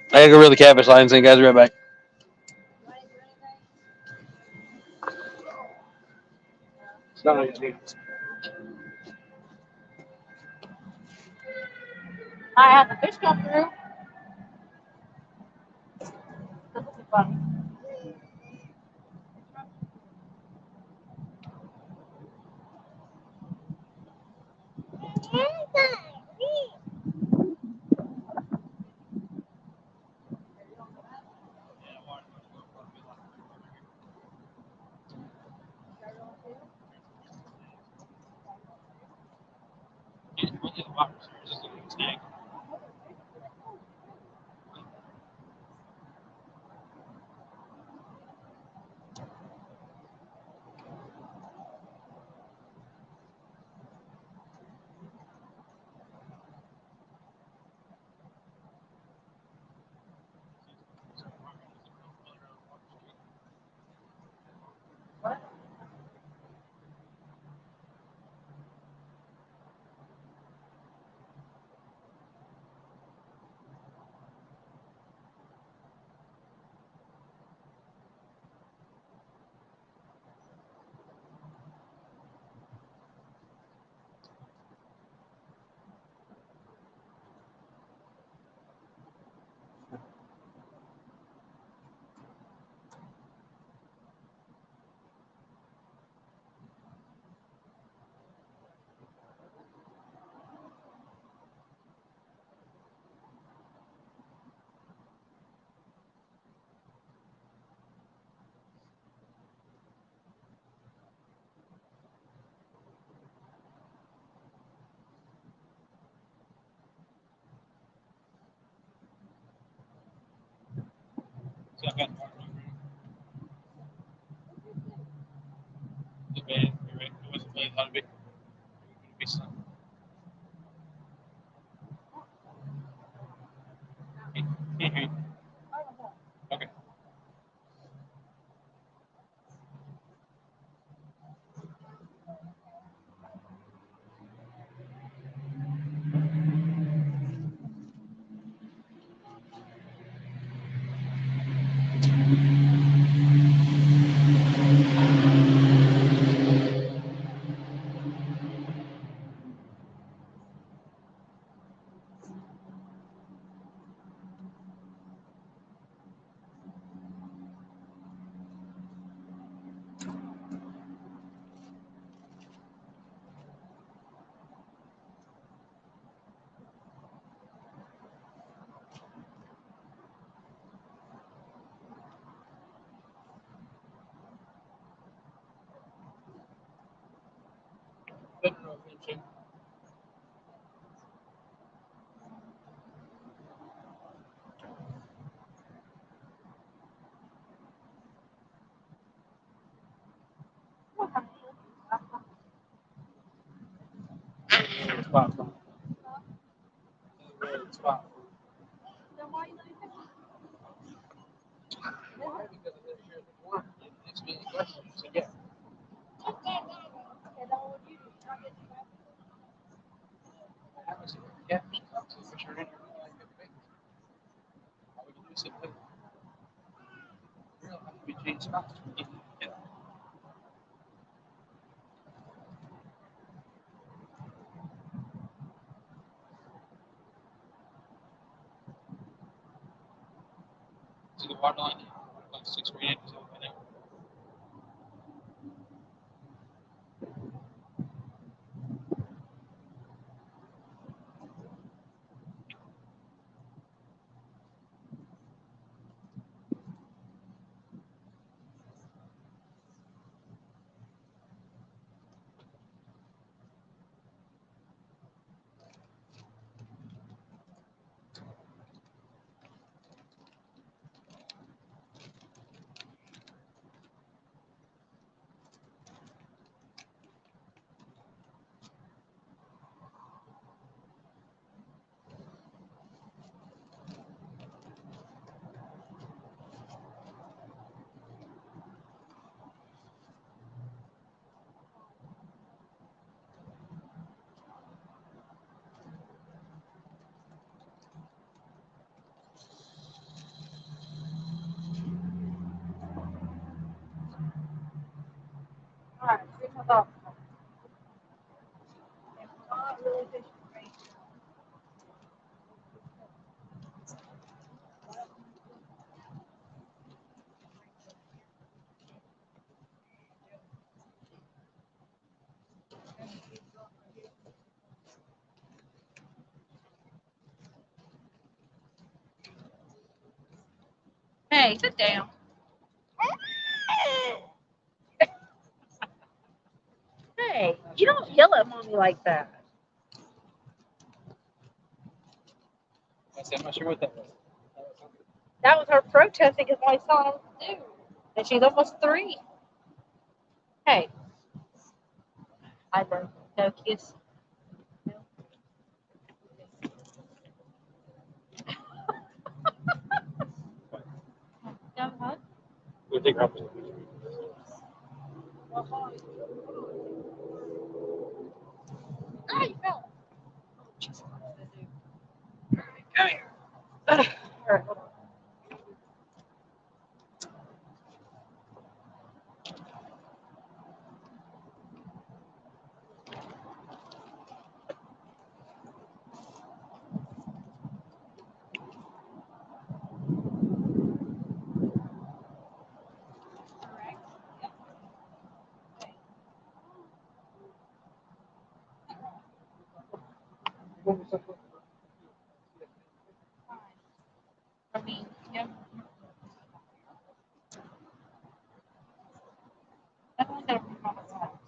I gotta go reel the catfish lines and guys, be right back. It's not like it's I had the fish come through. This will be funny. spot from. Red spot. Then why you let me pick Why? Because I didn't hear the one. You asked me a question. You said, yeah. it? And all of you, not get you back. I was captions. Obviously, fish are in here. Like that big. All we can do is sit there. We don't have to be changed spots. Yeah. So the water line, like 6 or 8 inches over there. All right, here's my thought. It's not really fishing right now. Hey, sit down. Hey, you don't yell at mommy like that. I said, I'm not sure what that was. That was her protesting because my son do. And she's almost 3. Hey, I love you. No kiss. No. No hug. We think I'm Ah, you fell. Oh, Jesus. Come here. All right, hold on. I mean, yeah. I don't know if Mama's house.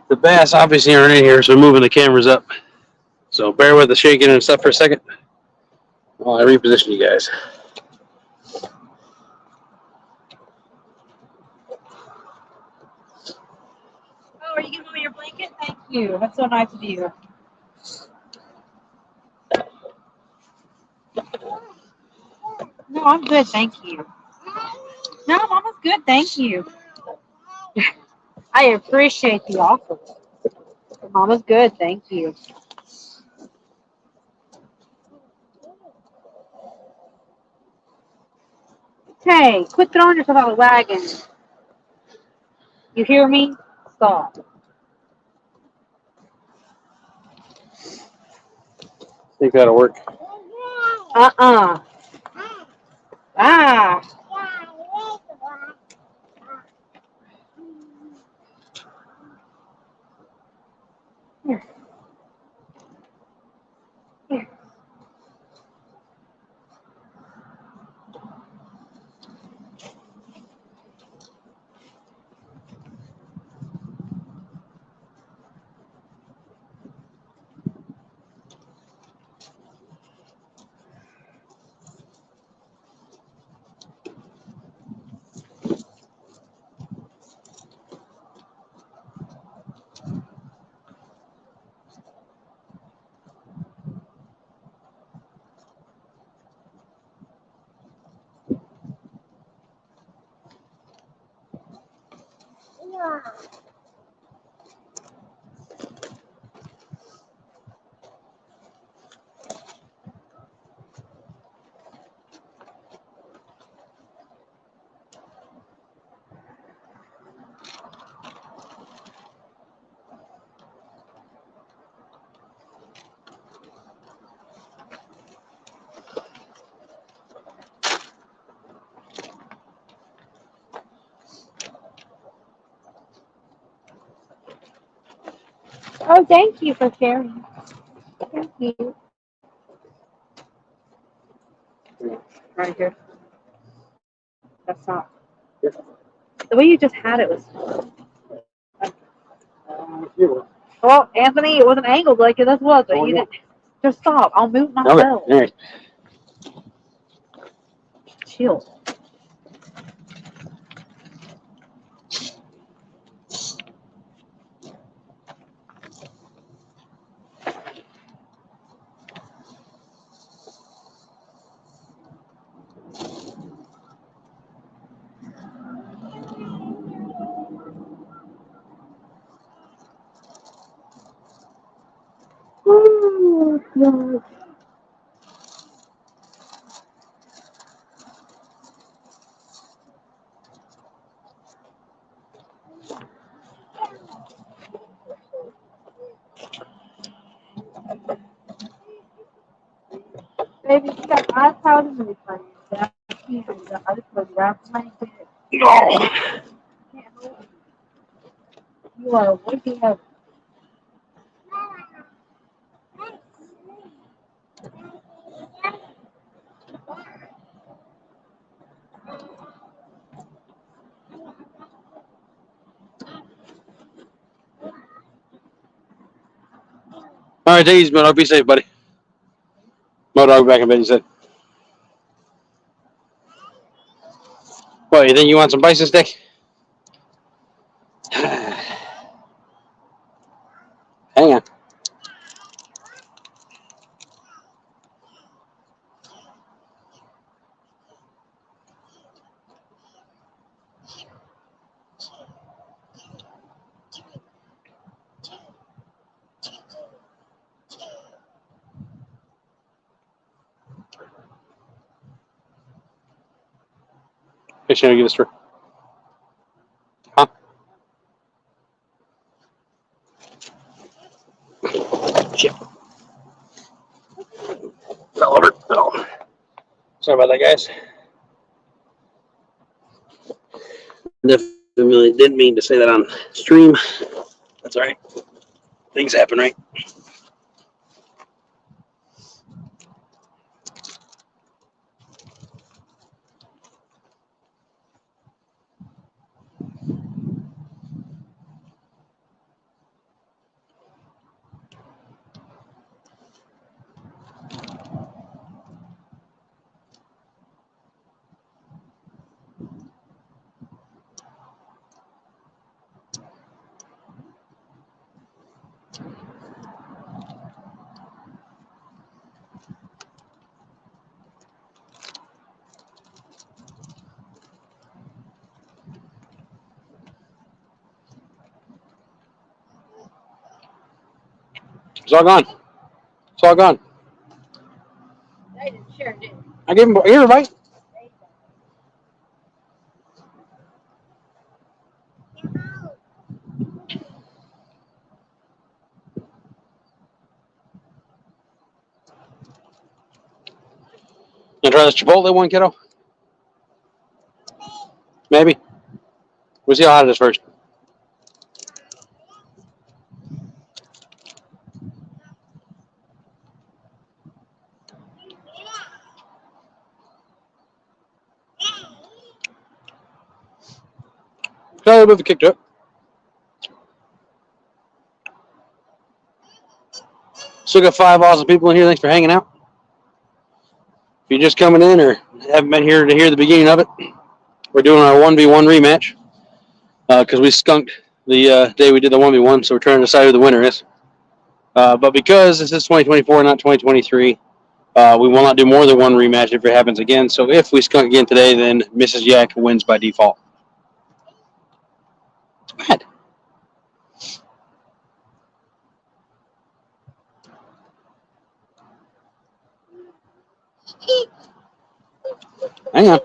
The bass obviously aren't in here, so we're moving the cameras up. So bear with the shaking and stuff for a second while I reposition you guys. Oh, are you giving me your blanket? Thank you. That's so nice of you. No, I'm good, thank you. No, Mama's good, thank you. I appreciate the offer. Mama's good, thank you. Hey, quit throwing yourself out of the wagon. You hear me? Stop. Think that'll work. Uh-uh. Ah. Here. Here. Oh, thank you for sharing. Thank you. Right here. That's not. The way you just had it was. Well, Anthony, it wasn't angled like it was, but you didn't. Just stop. I'll move myself. Okay. All right. Chill. Oh, God. Baby, you got iPod and everything. I just put it right my head. You are waking up. All right, take it easy, man. I'll be safe, buddy. My dog back in bed, he said. What, you think you want some bison steak? Hang on. Hey, Shannon, give this to her. Huh? Shit. Fell over. Oh. Sorry about that, guys. Definitely didn't mean to say that on stream. That's all right. Things happen, right? It's all gone. It's all gone. I didn't share it. I gave him here, right? You try this Chipotle one, kiddo? Maybe. We'll see how hot it is first. Got a little bit of a kick to it. Still got 5 awesome people in here. Thanks for hanging out. If you're just coming in or haven't been here to hear the beginning of it, we're doing our 1v1 rematch because we skunked the day we did the 1v1, so we're trying to decide who the winner is. But because this is 2024, not 2023, we will not do more than one rematch if it happens again. So if we skunk again today, then Mrs. Yak wins by default. Go ahead. Hang on.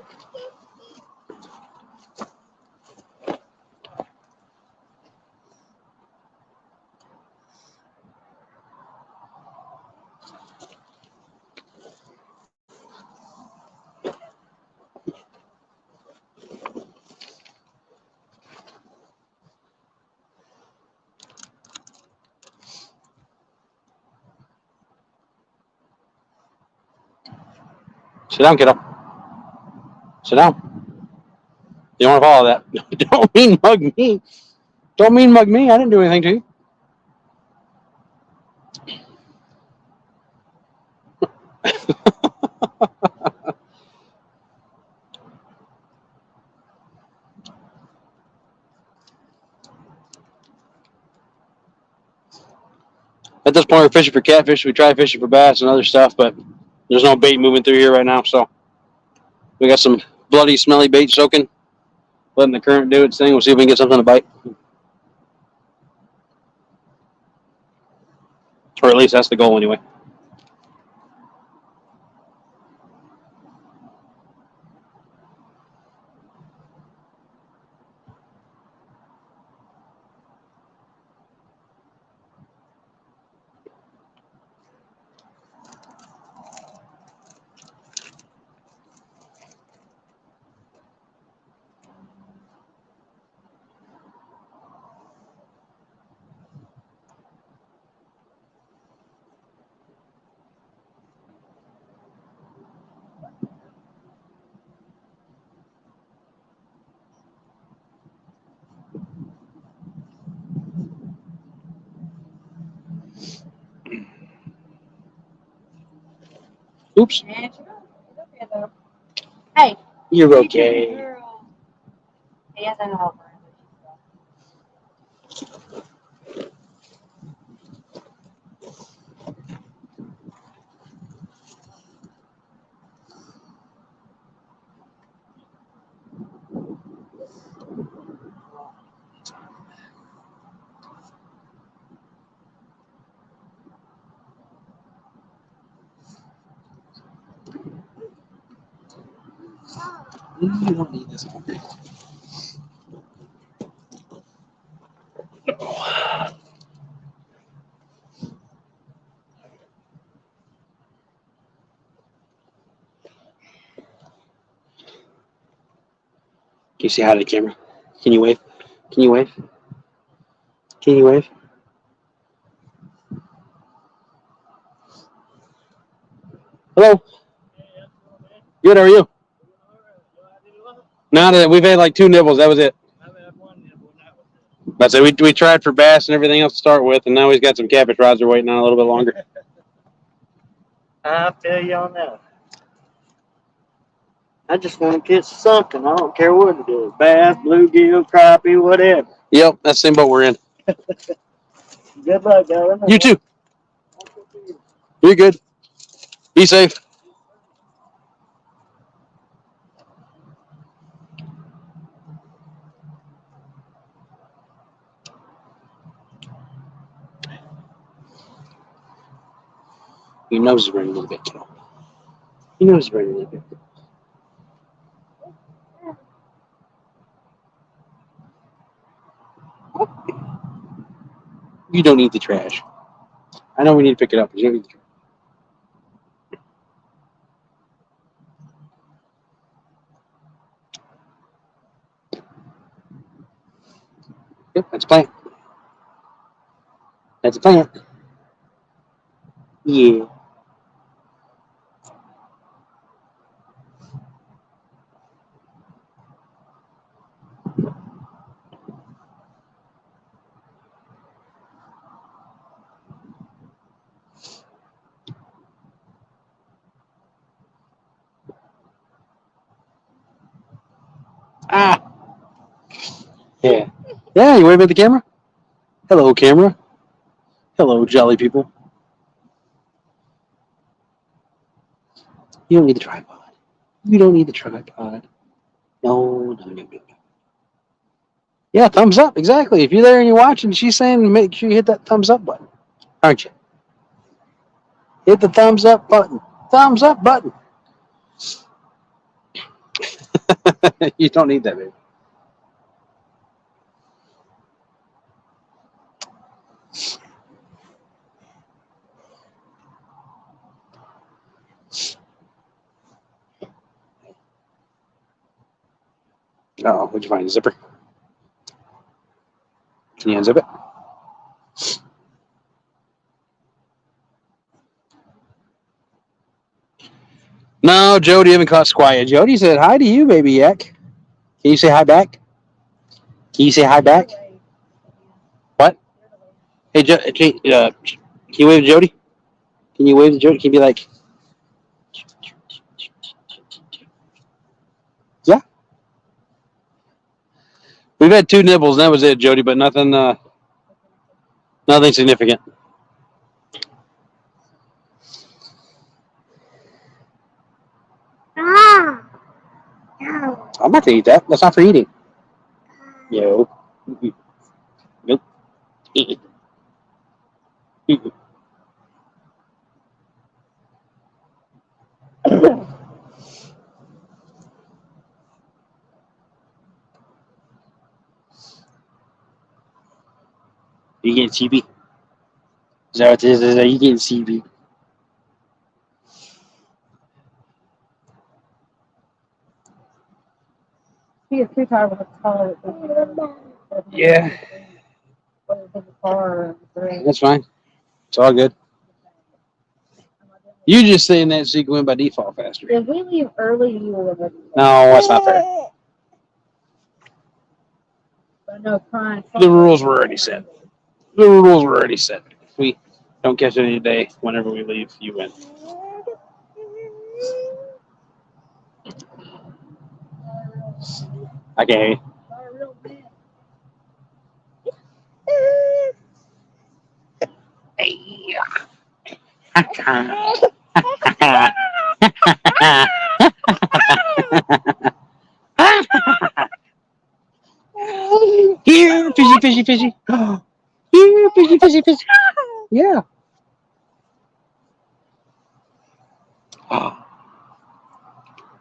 Sit down, kiddo. Sit down. You don't want to follow that. Don't mean mug me. Don't mean mug me. I didn't do anything to you. At this point, we're fishing for catfish. We try fishing for bass and other stuff, but there's no bait moving through here right now. So we got some bloody, smelly bait soaking. Letting the current do its thing. We'll see if we can get something to bite. Or at least that's the goal anyway. Oops. Hey. You're okay. Girl. Yes, I know. You don't need this. Can you say hi to the camera? Can you wave? Can you wave? Can you wave? Hello. Good. How are you? Now that we've had like 2 nibbles, that was it. That's it. We tried for bass and everything else to start with, and now he's got some catfish rods we're waiting on a little bit longer. I feel you on that. I just want to catch something. I don't care what it is. Bass, bluegill, crappie, whatever. Yep, that's the same boat we're in. Good luck, guys. You too. You're good. Be safe. Your nose is running a little bit, kiddo. Your nose is running a little bit. You don't need the trash. I know we need to pick it up, but you don't need the trash. Yep, that's a plant. That's a plant. Yeah. Ah. Yeah. Yeah, you wave at the camera? Hello, camera. Hello, jolly people. You don't need the tripod. You don't need the tripod. No, no, no, no, no. Yeah, thumbs up. Exactly. If you're there and you're watching, she's saying make sure you hit that thumbs up button, aren't you? Hit the thumbs up button. Thumbs up button. You don't need that, baby. Oh, what'd you find? A zipper? Can you unzip it? No, Jody haven't caught Squire. Jody said hi to you, baby yak. Can you say hi back? Can you say hi back? What? Hey, can you wave to Jody? Can you wave to Jody? Can you be like, yeah? We've had 2 nibbles, and that was it, Jody, but nothing, nothing significant. I'm not gonna eat that. That's not for eating. Yo. Nope. You getting CB? Is that what it is? Is that you getting CB? He is too tired with the car. Yeah, that's fine. It's all good. You just saying that so you can win by default faster. If we leave early, you will win. No, that's not fair. No, crying. The rules were already set. The rules were already set. If we don't catch it any day, whenever we leave, you win. I can't hear you. Here, fishy, fishy, fishy. Here, fishy, fishy, fishy. Yeah.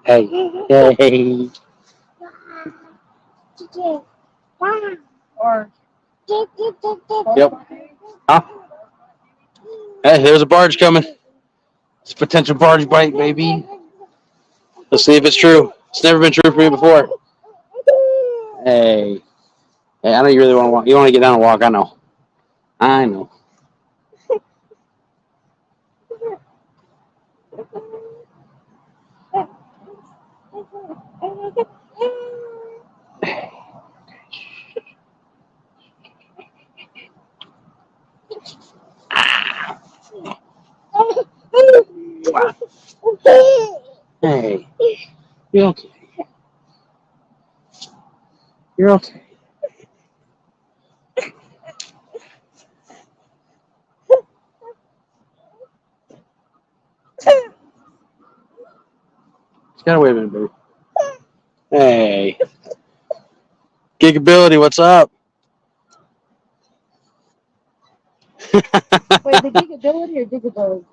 Hey, hey. Or Yep. Huh? Hey, there's a barge coming. It's a potential barge bite, baby. Let's see if it's true. It's never been true for me before. Hey. Hey, I know you really want to walk. You want to get down and walk. I know. I know. Hey. You're okay. You're okay. Just gotta wait a minute, baby. Hey. Gigability, what's up? wait, the gigability or digability?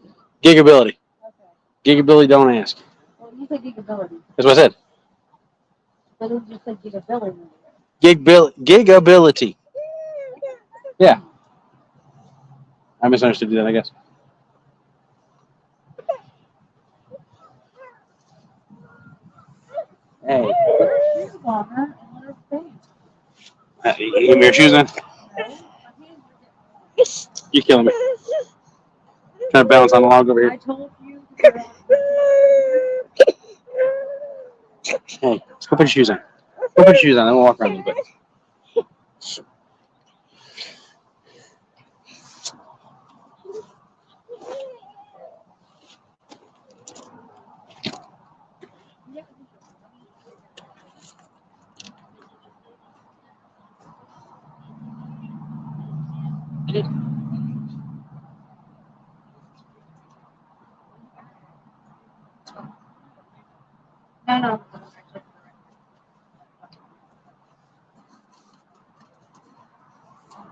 Gigability. Okay. Gigability, don't ask. Well, you said gigability. That's what I said. But it just said gigability. Gigability. Yeah. I misunderstood that, I guess. Hey. You give me your shoes then? You're killing me. Trying to balance on the log over I here. told you. Hey, let's go put your shoes on. Go put your shoes on, then we'll walk around a little bit. No.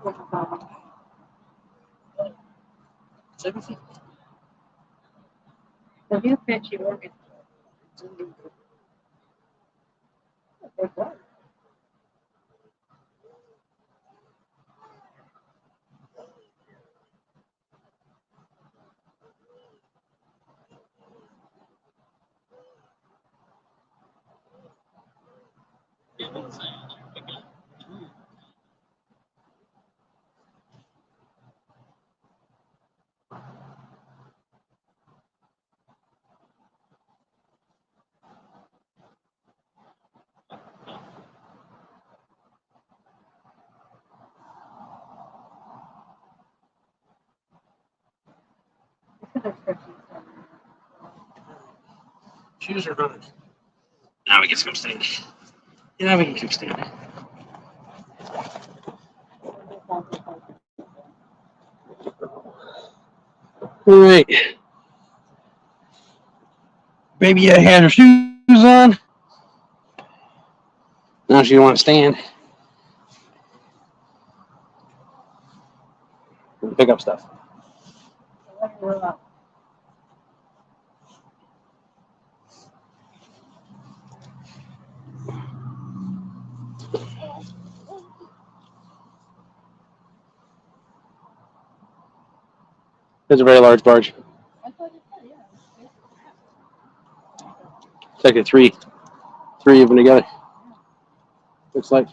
$750. So he'll pitch you organ. Shoes are runners. Now we get some standing. Now we can keep standing. All right. Baby had her shoes on. Now she want to stand. Pick up stuff. It's a very large barge. It's like three of them together. Looks like.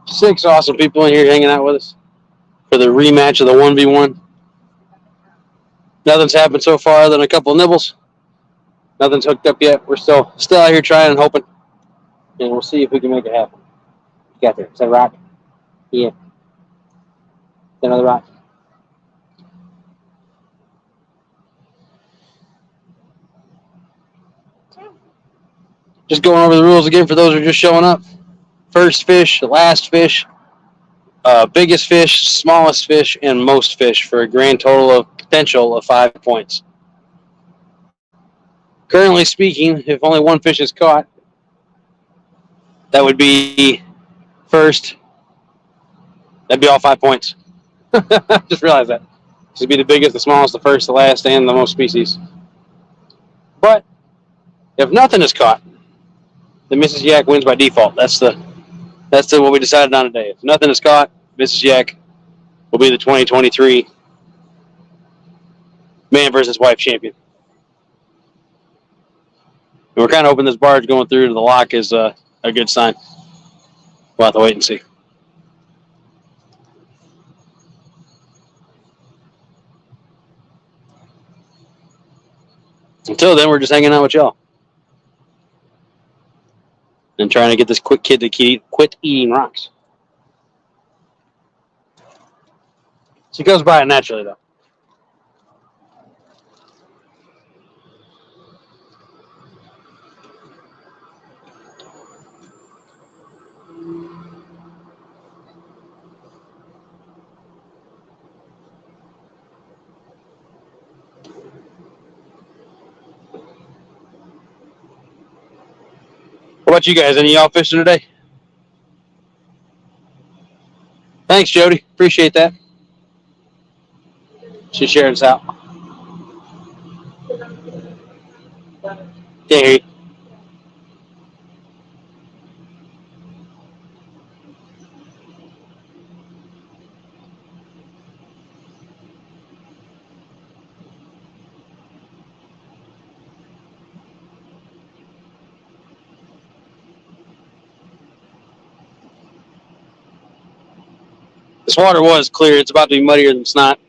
Six awesome people in here hanging out with us for the rematch of the 1v1. Nothing's happened so far other than a couple of nibbles. Nothing's hooked up yet. We're still out here trying and hoping. And we'll see if we can make it happen. Got there. Is that a rock? Yeah. Another rock. Just going over the rules again for those who are just showing up. First fish, last fish, biggest fish, smallest fish, and most fish for a grand total of potential of 5 points. Currently speaking, if only one fish is caught, that would be first. That'd be all 5 points. Just realize that. This would be the biggest, the smallest, the first, the last, and the most species. But if nothing is caught, then Mrs. Yak wins by default. That's what we decided on today. If nothing is caught, Mrs. Yak will be the 2023 man versus wife champion. And we're kind of hoping this barge going through to the lock is a good sign. We'll have to wait and see. Until then, we're just hanging out with y'all and trying to get this quick kid to quit eating rocks. She goes by it naturally, though. What about you guys? Any of y'all fishing today? Thanks, Jody. Appreciate that. She shared us out. Can't hear you. This water was clear. It's about to be muddier than snot.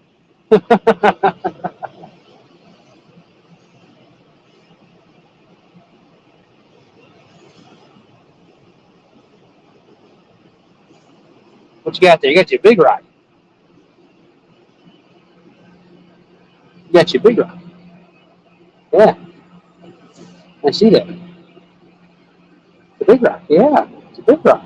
What you got there? You got your big rock. You got your big rock. Yeah. I see that. The big rock. Yeah. It's a big rock.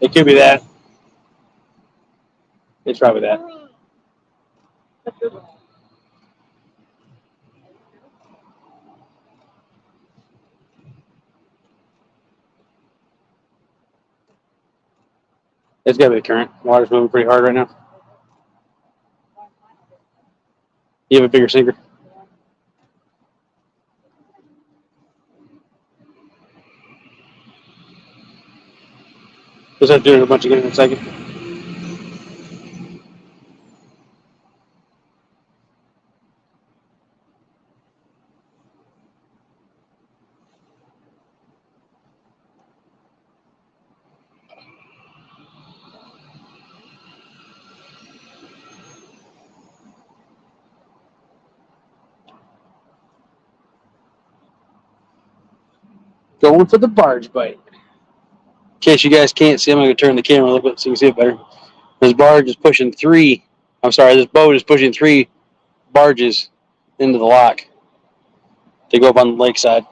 It could be that. It's probably that. It's got to be the current. Water's moving pretty hard right now. You have a bigger sinker. We'll start doing a bunch again in a second. Going for the barge bite. In case you guys can't see, I'm going to turn the camera a little bit so you can see it better. This barge is pushing three. I'm sorry, this boat is pushing 3 barges into the lock to go up on the lakeside.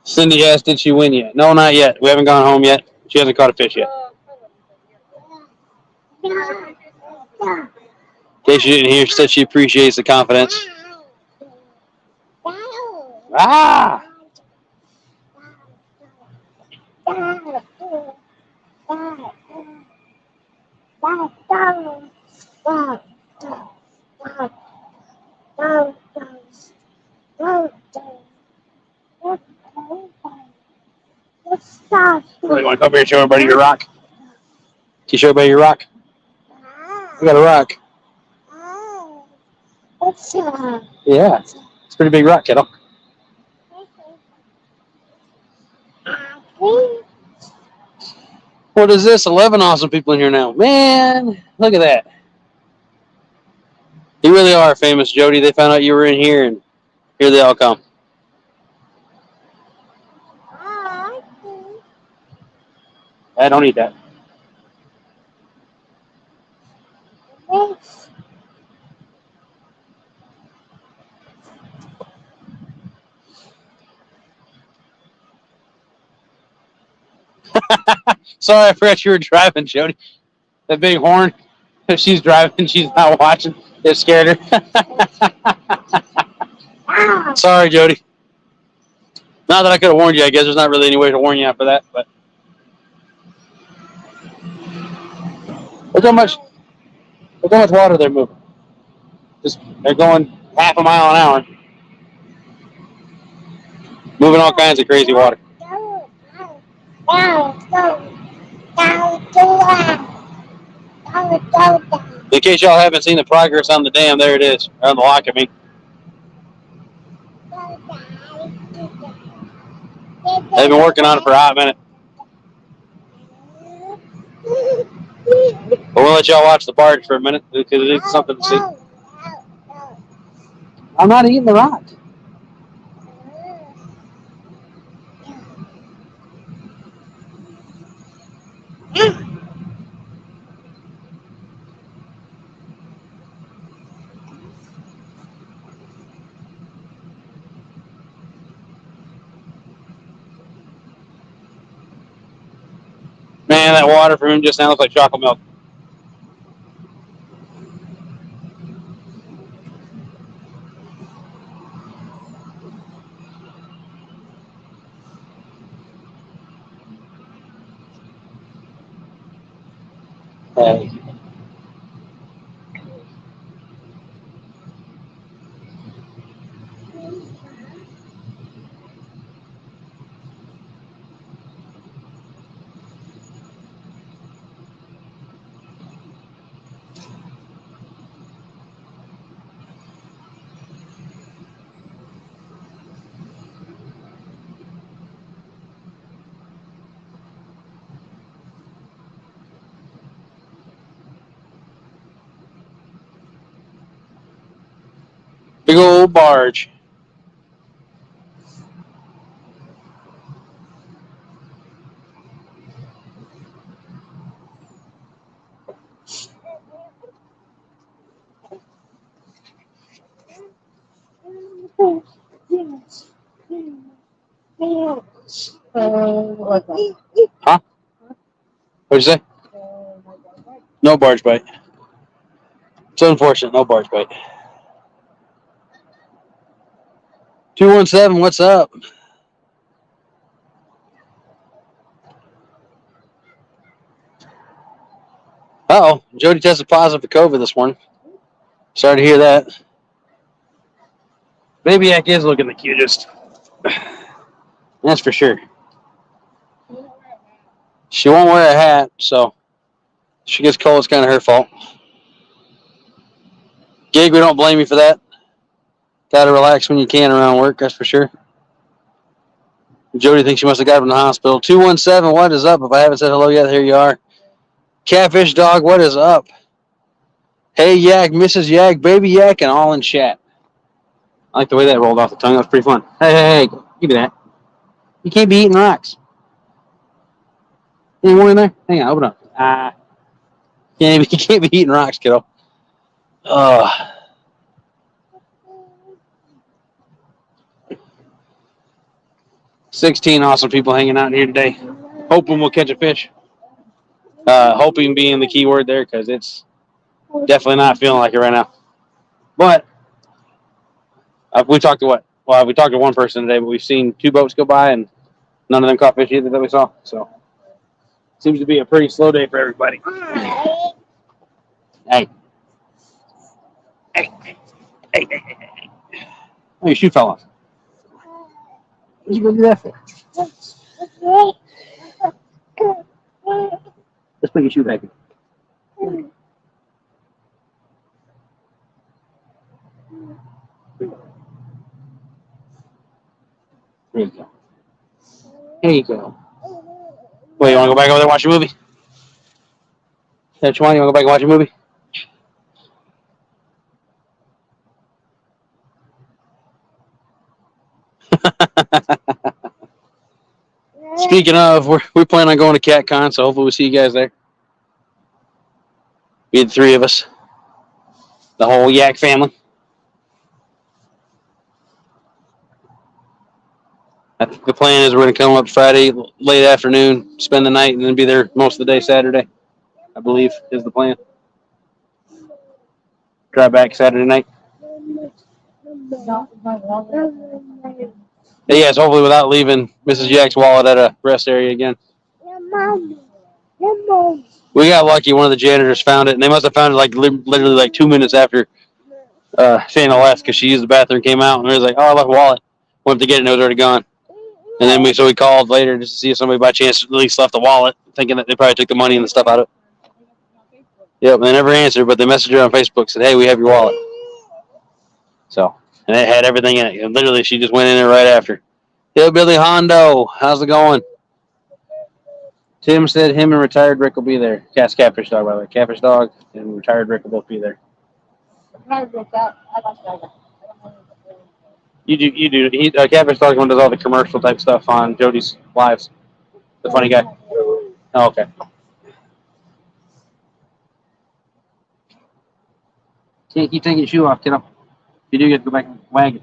Cindy asked, did she win yet? No, not yet. We haven't gone home yet. She hasn't caught a fish yet. In case you didn't hear, she said she appreciates the confidence. Ah! Really want to come up here and show everybody your rock? Can you show everybody your rock? We got a rock. Yeah, it's a pretty big rock, kiddo. What is this? 11 awesome people in here now. Man, look at that. You really are famous, Jody. They found out you were in here, and here they all come. I don't eat that. Sorry, I forgot you were driving, Jody. That big horn. If she's driving, she's not watching. It scared her. Sorry, Jody. Not that I could have warned you. I guess there's not really any way to warn you after that. But look how much water they're moving. They're going half a mile an hour, moving all kinds of crazy water. In case y'all haven't seen the progress on the dam, there it is, or on the lock. I mean, they've been working on it for a hot minute. But we'll let y'all watch the barge for a minute because it is something to see. I'm not eating the rock. Man, that water from him just now looks like chocolate milk. Hey. Big old barge. What's that? Huh? What'd you say? No barge bite. It's unfortunate. No barge bite. 217, what's up? Uh-oh. Jody tested positive for COVID this morning. Sorry to hear that. Baby Yak is looking the cutest. That's for sure. She won't wear a hat, so if she gets cold, it's kind of her fault. Gig, we don't blame you for that. Gotta relax when you can around work, that's for sure. Jody thinks she must have got from the hospital. 217, what is up? If I haven't said hello yet, here you are. Catfish Dog, what is up? Hey Yak, Mrs. Yak, Baby Yak, and all in chat. I like the way that rolled off the tongue. That was pretty fun. Hey, give me that. You can't be eating rocks. Any more in there? Hang on, open up. You can't be eating rocks, kiddo. 16 awesome people hanging out here today. Hoping we'll catch a fish. Hoping being the key word there, because it's definitely not feeling like it right now. But we talked to what? Well, we talked to one person today, but we've seen 2 boats go by, and none of them caught fish either that we saw. So seems to be a pretty slow day for everybody. Hey. Oh, your shoe fell off. What'd you go do that for? Let's put your shoe back in. There you go. There you go. Wait, you want to go back over there and watch a movie? That's one. You want to go back and watch a movie? Speaking of, we plan on going to CatCon, so hopefully we'll see you guys there. Be the 3 of us. The whole Yak family. I think the plan is we're going to come up Friday late afternoon, spend the night, and then be there most of the day Saturday, I believe, is the plan. Drive back Saturday night. Yes, hopefully without leaving Mrs. Yak's wallet at a rest area again. We got lucky. One of the janitors found it, and they must have found it like literally like 2 minutes after Shayna left, because she used the bathroom, came out, and was like, "Oh, I left a wallet." Went to get it, and it was already gone. And then we called later just to see if somebody by chance at least left the wallet, thinking that they probably took the money and the stuff out of it. Yep, and they never answered, but they messaged her on Facebook, said, "Hey, we have your wallet." So, and it had everything in it. And literally, she just went in there right after. Hillbilly Hondo, how's it going? Tim said him and retired Rick will be there. Catfish Dog, by the way. Catfish Dog and retired Rick will both be there. You do. Catfish Dog one does all the commercial type stuff on Jody's lives. The funny guy. Oh, okay. Can't keep taking your shoe off, kiddo. You do get to go back and wag it.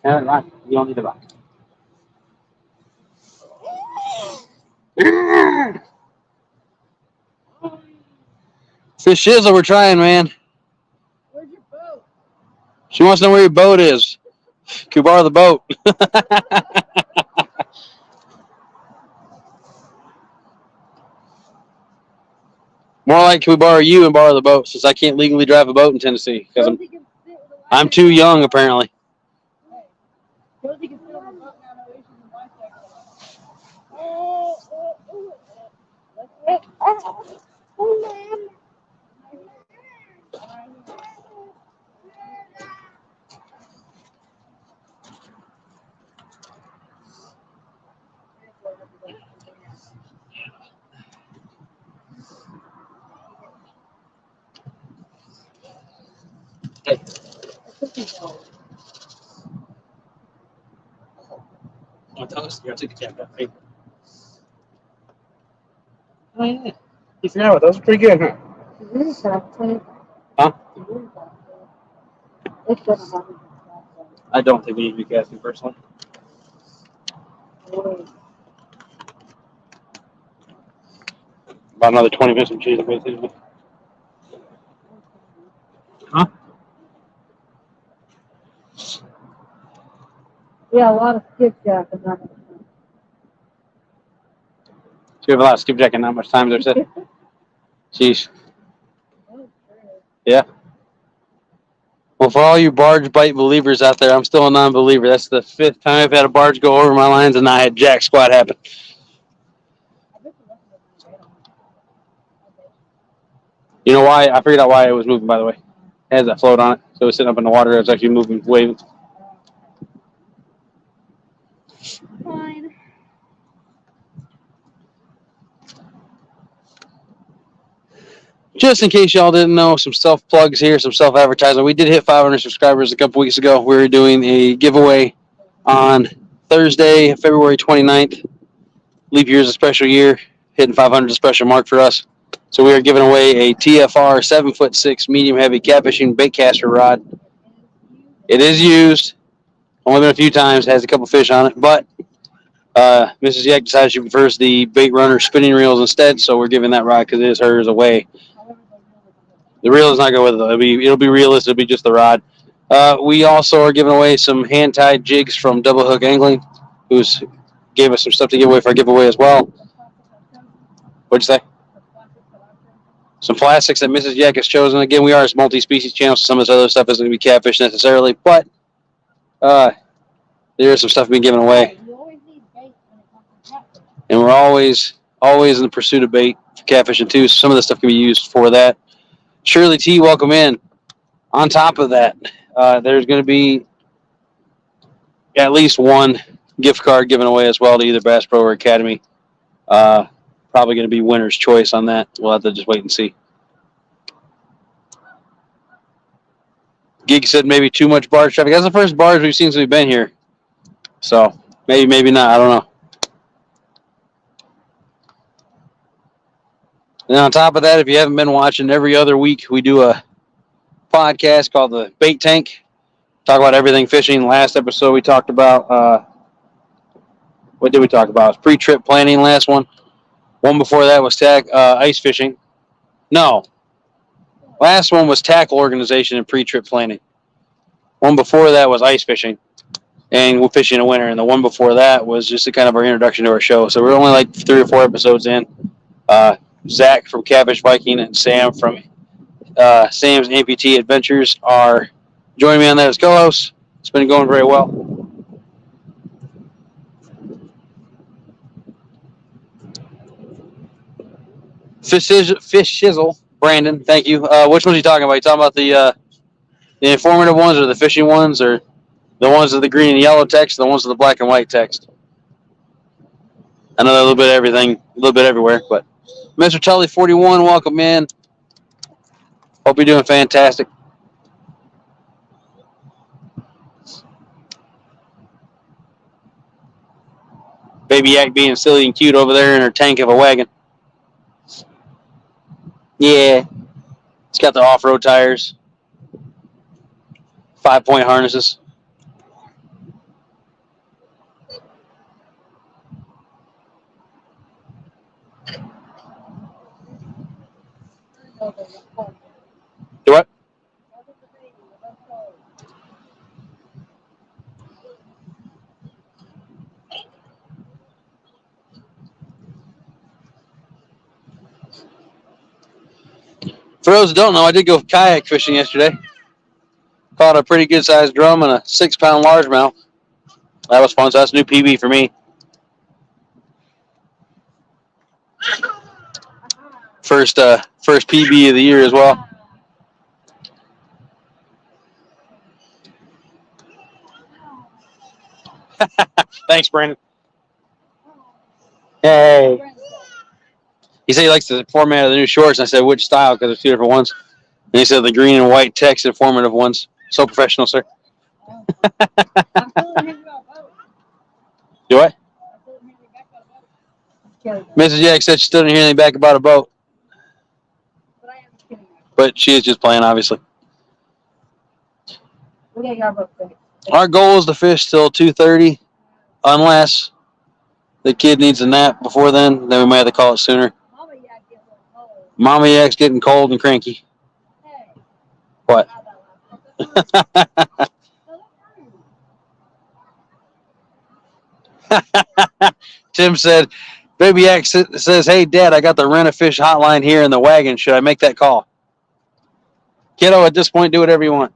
Right. You don't need the box. Fish Shizzle, we're trying, man. Where's your boat? She wants to know where your boat is. Can we borrow the boat? More like, can we borrow you and borrow the boat, since I can't legally drive a boat in Tennessee because I'm too young, apparently. Rosie can sit on the boat now, no issues in my want those? Here, I'll take the cap out. Hey. Oh, yeah. You forgot about those? Pretty good, huh? Huh? It's just fun. I don't think we need to be casting personally. About another 20 minutes of cheese. Huh? Yeah, a lot of skipjack and that. So you have a lot of skipjack and not much time there, said. Jeez. Yeah. Well, for all you barge bite believers out there, I'm still a non-believer. That's the 5th time I've had a barge go over my lines and not had jack squat happen. You know why? I figured out why it was moving, by the way. It has that float on it. So it was sitting up in the water. It was actually moving, waving. Fine. Just in case y'all didn't know, some self-plugs here, some self-advertising. We did hit 500 subscribers a couple weeks ago. We were doing a giveaway on Thursday, February 29th. Leap year is a special year. Hitting 500 is a special mark for us. So we are giving away a TFR 7'6" medium heavy catfishing bait caster rod. It is used. Only been a few times. Has a couple fish on it. But Mrs. Yak decided she prefers the bait runner spinning reels instead. So we're giving that rod because it is hers away. The reel is not going with it. It'll be reelless. It'll be just the rod. We also are giving away some hand-tied jigs from Double Hook Angling, who's gave us some stuff to give away for our giveaway as well. What'd you say? Some plastics that Mrs. Yak has chosen. Again, we are a multi-species channel, so some of this other stuff isn't going to be catfish necessarily, but there is some stuff being given away. And we're always in the pursuit of bait for catfishing too, so some of this stuff can be used for that. Shirley T, welcome in. On top of that, there's going to be at least one gift card given away as well to either Bass Pro or Academy. Probably going to be winner's choice on that. We'll have to just wait and see. Geek said maybe too much barge traffic. That's the first barge we've seen since we've been here. So maybe not. I don't know. And on top of that, if you haven't been watching, every other week we do a podcast called the Bait Tank. Talk about everything fishing. Last episode we talked about what did we talk about? It was pre-trip planning. Last one. One before that was ice fishing. No. Last one was tackle organization and pre-trip planning. One before that was ice fishing and we're fishing in winter. And the one before that was just a kind of our introduction to our show. So we're only like 3 or 4 episodes in. Zach from Catfish Viking and Sam from Sam's Amputee Adventures are joining me on that as co-hosts. It's been going very well. Fish Shizzle, Brandon, thank you. Which ones are you talking about? You talking about the informative ones or the fishing ones or the ones with the green and yellow text, the ones with the black and white text? I know a little bit of everything, a little bit everywhere, but Mr. Tully 41, welcome in. Hope you're doing fantastic. Baby Yak being silly and cute over there in her tank of a wagon. Yeah. It's got the off-road tires. 5-point harnesses. Do what? For those who don't know, I did go kayak fishing yesterday. Caught a pretty good-sized drum and a 6-pound largemouth. That was fun. So that's a new PB for me. First PB of the year as well. Thanks, Brandon. Hey. He said he likes the format of the new shorts. And I said, which style? Because there's 2 different ones. And he said the green and white text informative ones. So professional, sir. Do what? Carry on. Mrs. Yak said she still didn't hear anything back about a boat, But I am kidding. but she is just playing, obviously. We got your book fixed. Our goal is to fish till 2:30, unless the kid needs a nap before then. Then we might have to call it sooner. Mama Yak gets a little cold. Mama Yak's getting cold and cranky. Hey. What? Tim said, Baby Yak says, hey, Dad, I got the Rent-A-Fish hotline here in the wagon. Should I make that call? Kiddo, at this point, do whatever you want.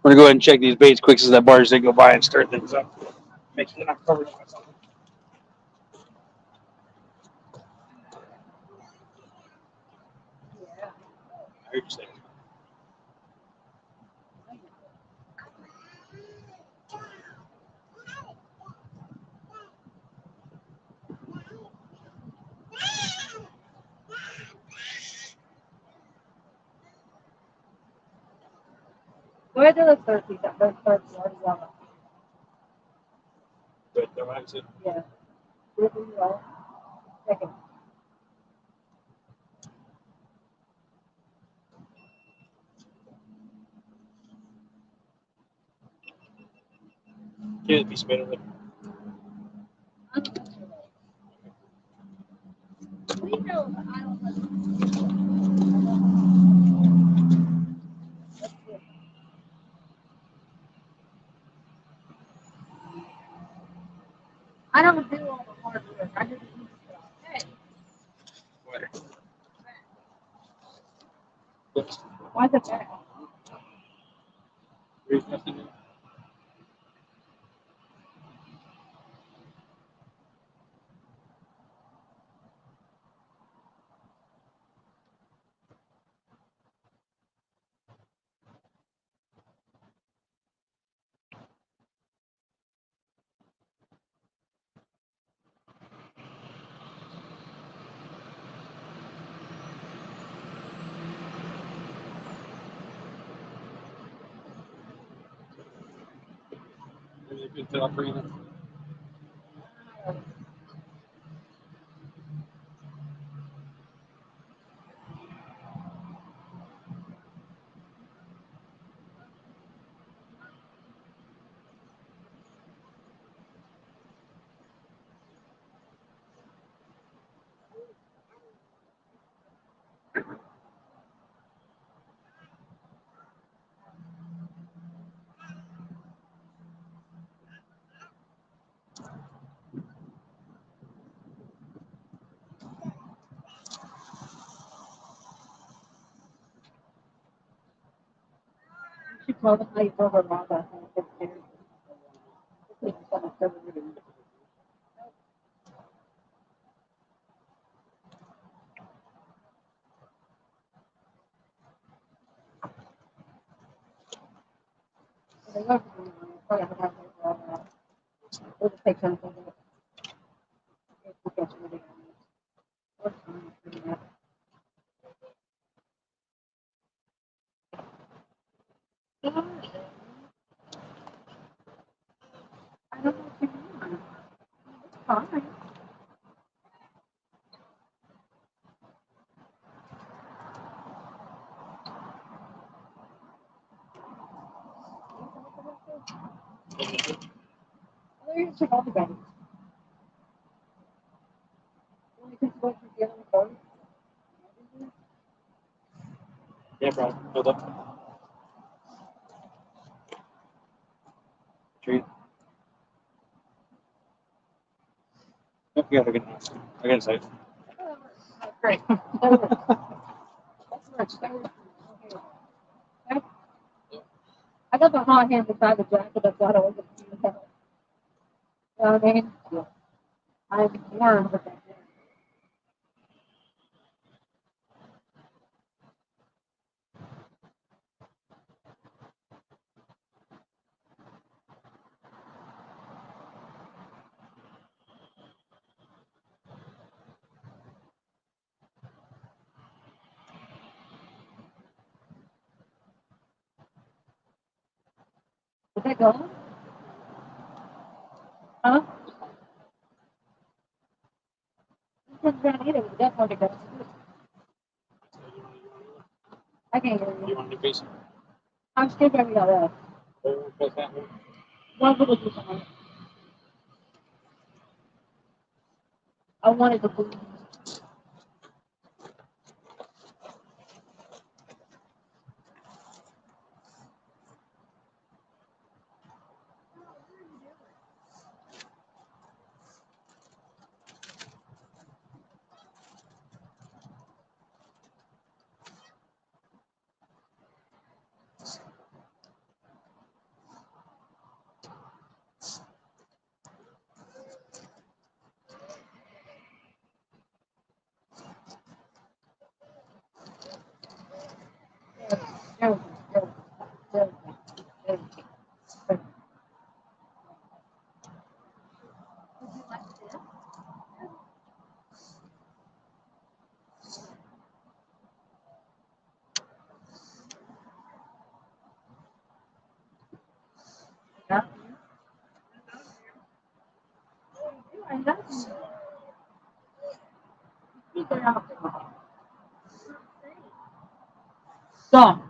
I'm going to go ahead and check these baits quick as that barge they go by and stir things up. Make sure they're not covered up with something. Yeah. I heard you say it. Go ahead to the 30. That those 30 already on it. Good, they're waxing. Yeah. Really well. Second. Can't be spinning it. We know the island. I don't do all the hard work. I just do stuff. Hey, why the back? There's nothing in it. Maybe a good top for you. She told us how you told her mom that thing. It's serious. It's so much better than it. They love you. Probably have to have it all out. We'll just take something. We'll get you ready. What's fine. I don't know what you mean. It's fine. Well, you should all be ready. When you think about you on the phone. Yeah, problem. Hold up. Tree. Nope, you gotta get it. I got it safe. Great. That's much. I got the hot hand beside the jacket. That's what I was going to do. You know what I mean? I'm warm with that. Is that going? Huh? This one's down either. That's hard to go. I can't hear You you. want to do piece? I'm still going to go there. One little piece of it. I wanted the blue. There, there, there, there. Yeah. I know. Keep it out there. Stop.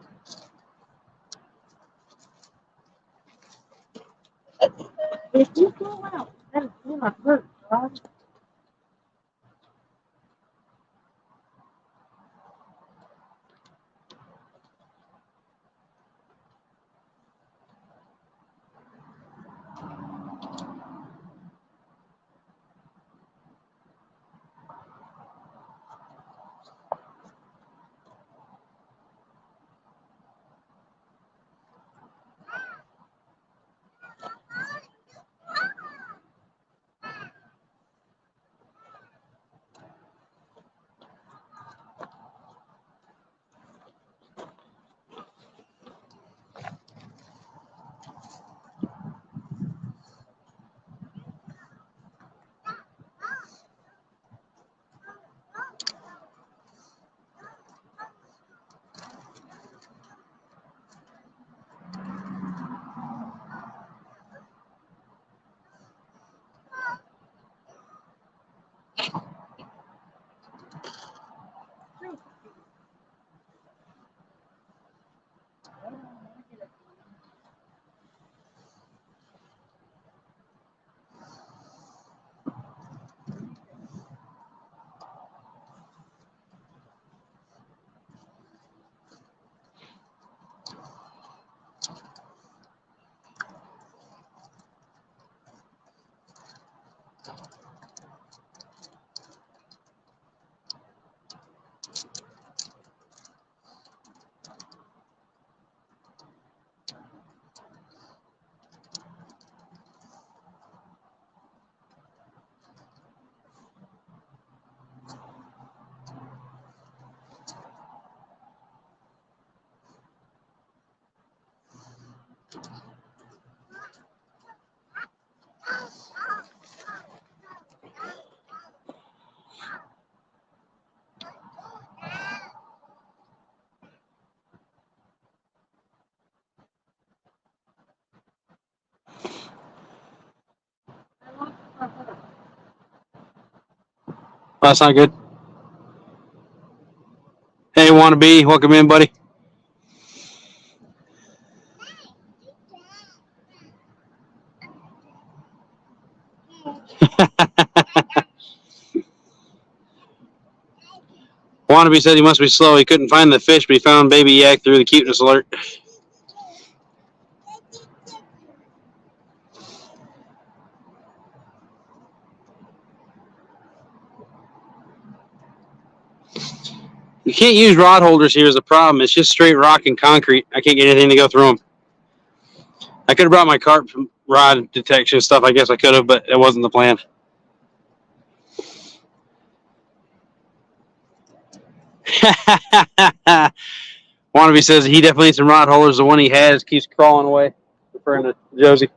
If you go out, that is gonna hurt, right? Oh, that's not good. Hey, wannabe, welcome in, buddy. Wannabe said he must be slow. He couldn't find the fish, but he found baby yak through the cuteness alert. You can't use rod holders here is the problem. It's just straight rock and concrete. I can't get anything to go through them. I could have brought my carp rod detection stuff. I guess I could have, but it wasn't the plan. Wannabe says he definitely needs some rod holders. The one he has keeps crawling away. Referring to Josie.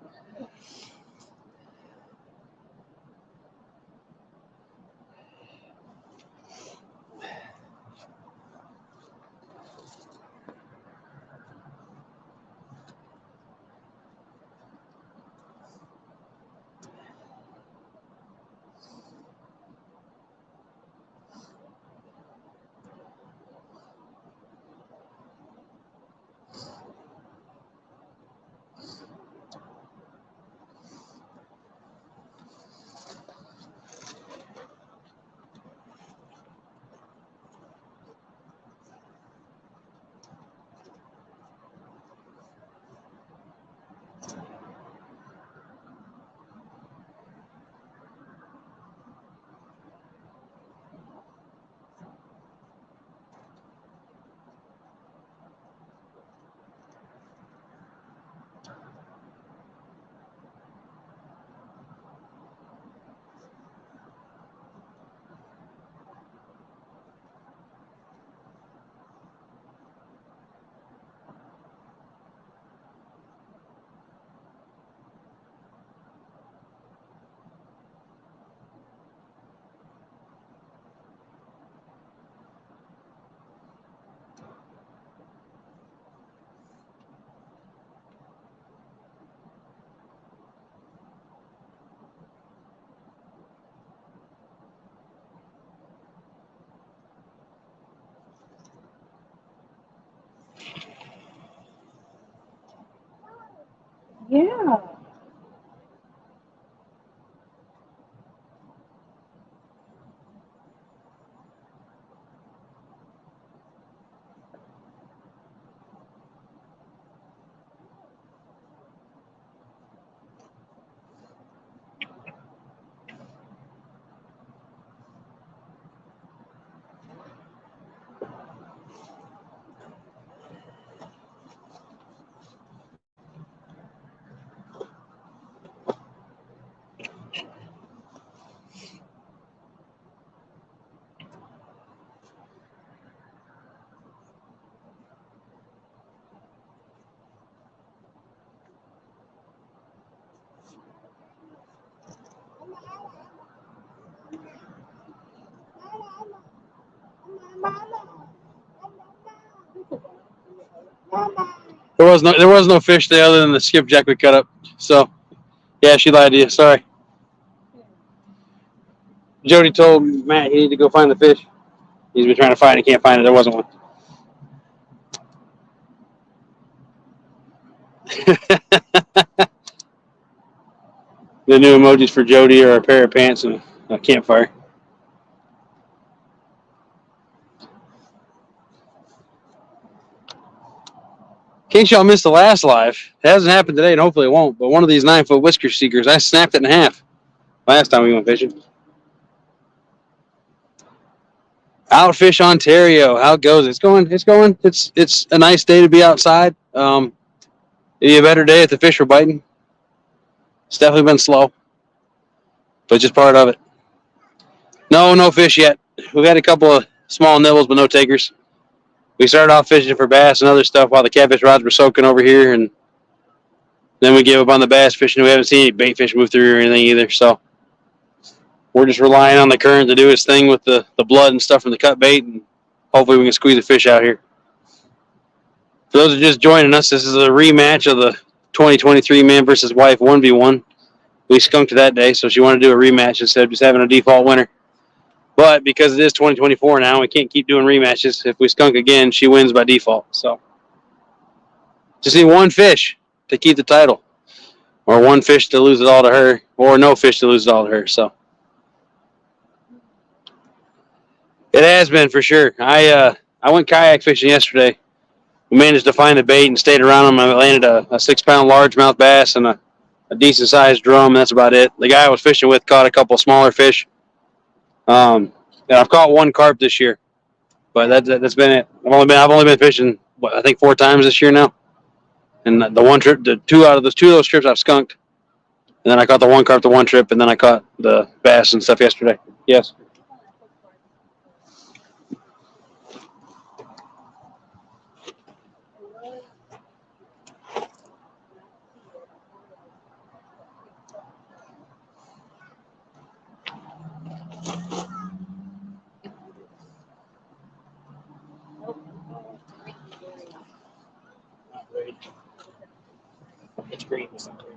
There was no fish there other than the skipjack we cut up. So yeah, she lied to you. Sorry. Jody told Matt he needed to go find the fish. He's been trying to find it, can't find it. There wasn't one. The new emojis for Jody are a pair of pants and a campfire. In case y'all missed the last live, it hasn't happened today and hopefully it won't, but one of these 9-foot whisker seekers, I snapped it in half last time we went fishing. Outfish Ontario, how it goes? It's going. It's a nice day to be outside. It'd be a better day if the fish were biting. It's definitely been slow, but just part of it. No fish yet. We've had a couple of small nibbles, but no takers. We started off fishing for bass and other stuff while the catfish rods were soaking over here, and then we gave up on the bass fishing. We haven't seen any bait fish move through or anything either, so we're just relying on the current to do its thing with the blood and stuff from the cut bait, and hopefully we can squeeze a fish out here. For those who are just joining us, this is a rematch of the 2023 man versus wife 1v1. We skunked that day, so she wanted to do a rematch instead of just having a default winner. But because it is 2024 now, we can't keep doing rematches. If we skunk again, she wins by default. So just need one fish to keep the title, or one fish to lose it all to her, or no fish to lose it all to her. So it has been for sure. I went kayak fishing yesterday. We managed to find a bait and stayed around them. I landed a 6-pound largemouth bass and a decent sized drum. That's about it. The guy I was fishing with caught a couple smaller fish. And I've caught one carp this year, but that's been it. I've only been fishing I think 4 times this year now. And the one trip, two of those trips I've skunked. And then I caught the one carp the one trip, and then I caught the bass and stuff yesterday. Yes. It's green. It's not green.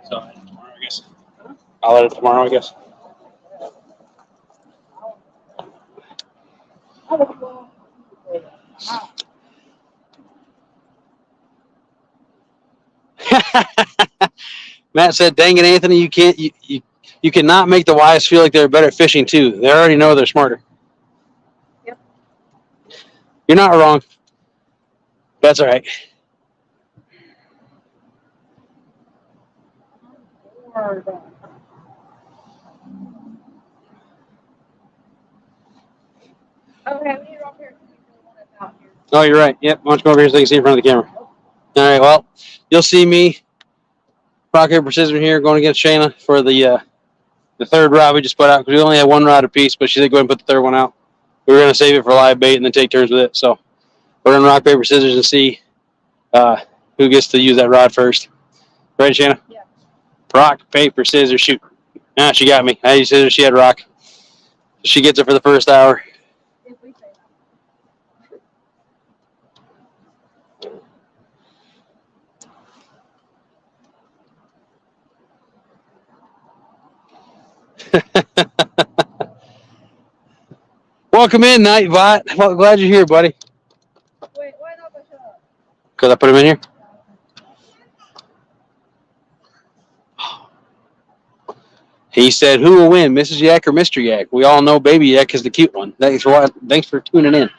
So tomorrow, I guess. I'll let it tomorrow, I guess. Matt said, "Dang it, Anthony, you can't. You cannot make the wise feel like they're better at fishing too. They already know they're smarter." Yep. You're not wrong. That's all right. Oh, you're right. Yep. Why don't you come over here so you can see in front of the camera? All right. Well, you'll see me, rock paper scissors here, going against Shayna for the third rod we just put out because we only had one rod apiece, but she said go ahead and put the third one out. We were gonna save it for live bait and then take turns with it. So we're gonna rock paper scissors and see who gets to use that rod first. Ready, Shayna? Yeah. Rock paper scissors shoot. Ah, she got me. I used scissors. She had rock. She gets it for the first hour. Welcome in, Nightbot. Well, glad you're here, buddy. Wait, why not push it up? Because I put him in here. He said, "Who will win, Mrs. Yak or Mr. Yak?" We all know Baby Yak is the cute one. Thanks for tuning in.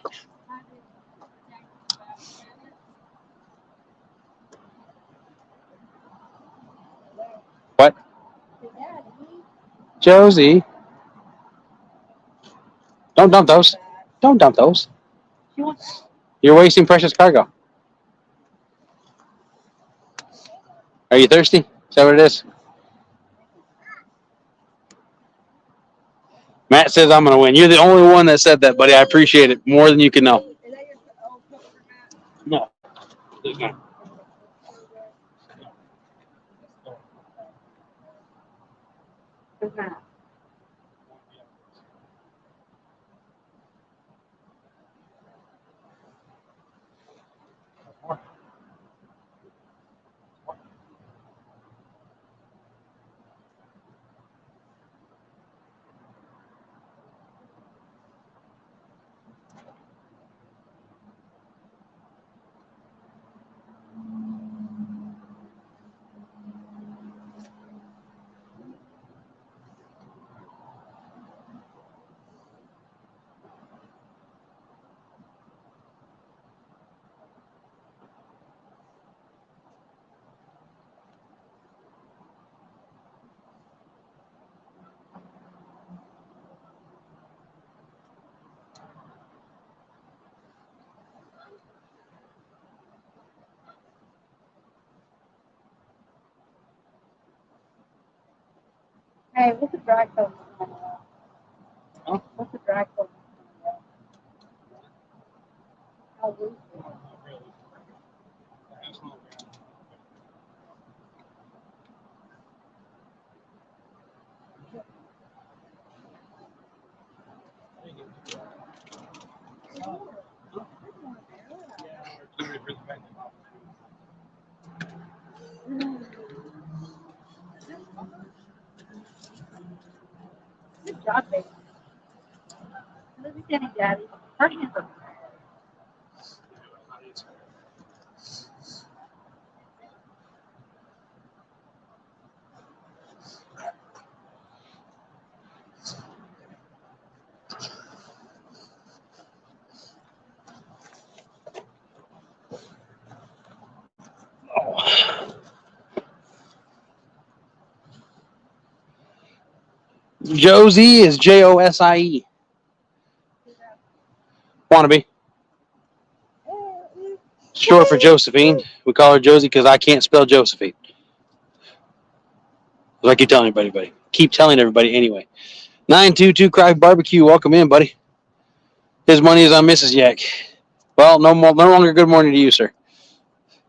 What? Josie. Don't dump those. Don't dump those. She wants You're wasting precious cargo. Are you thirsty? Is that what it is? Matt says I'm going to win. You're the only one that said that, buddy. I appreciate it more than you can know. No. There's not. that. Hey, what's the drag coat? Huh? What's the drag coat? How loose is it? Good job, baby. Look at Daddy, Daddy. Her hands are Josie is Josie. Wannabe. Short for Josephine. We call her Josie because I can't spell Josephine. Like you telling everybody, buddy. Keep telling everybody anyway. 922 Craft Barbecue. Welcome in, buddy. His money is on Mrs. Yak. Well, no longer good morning to you, sir.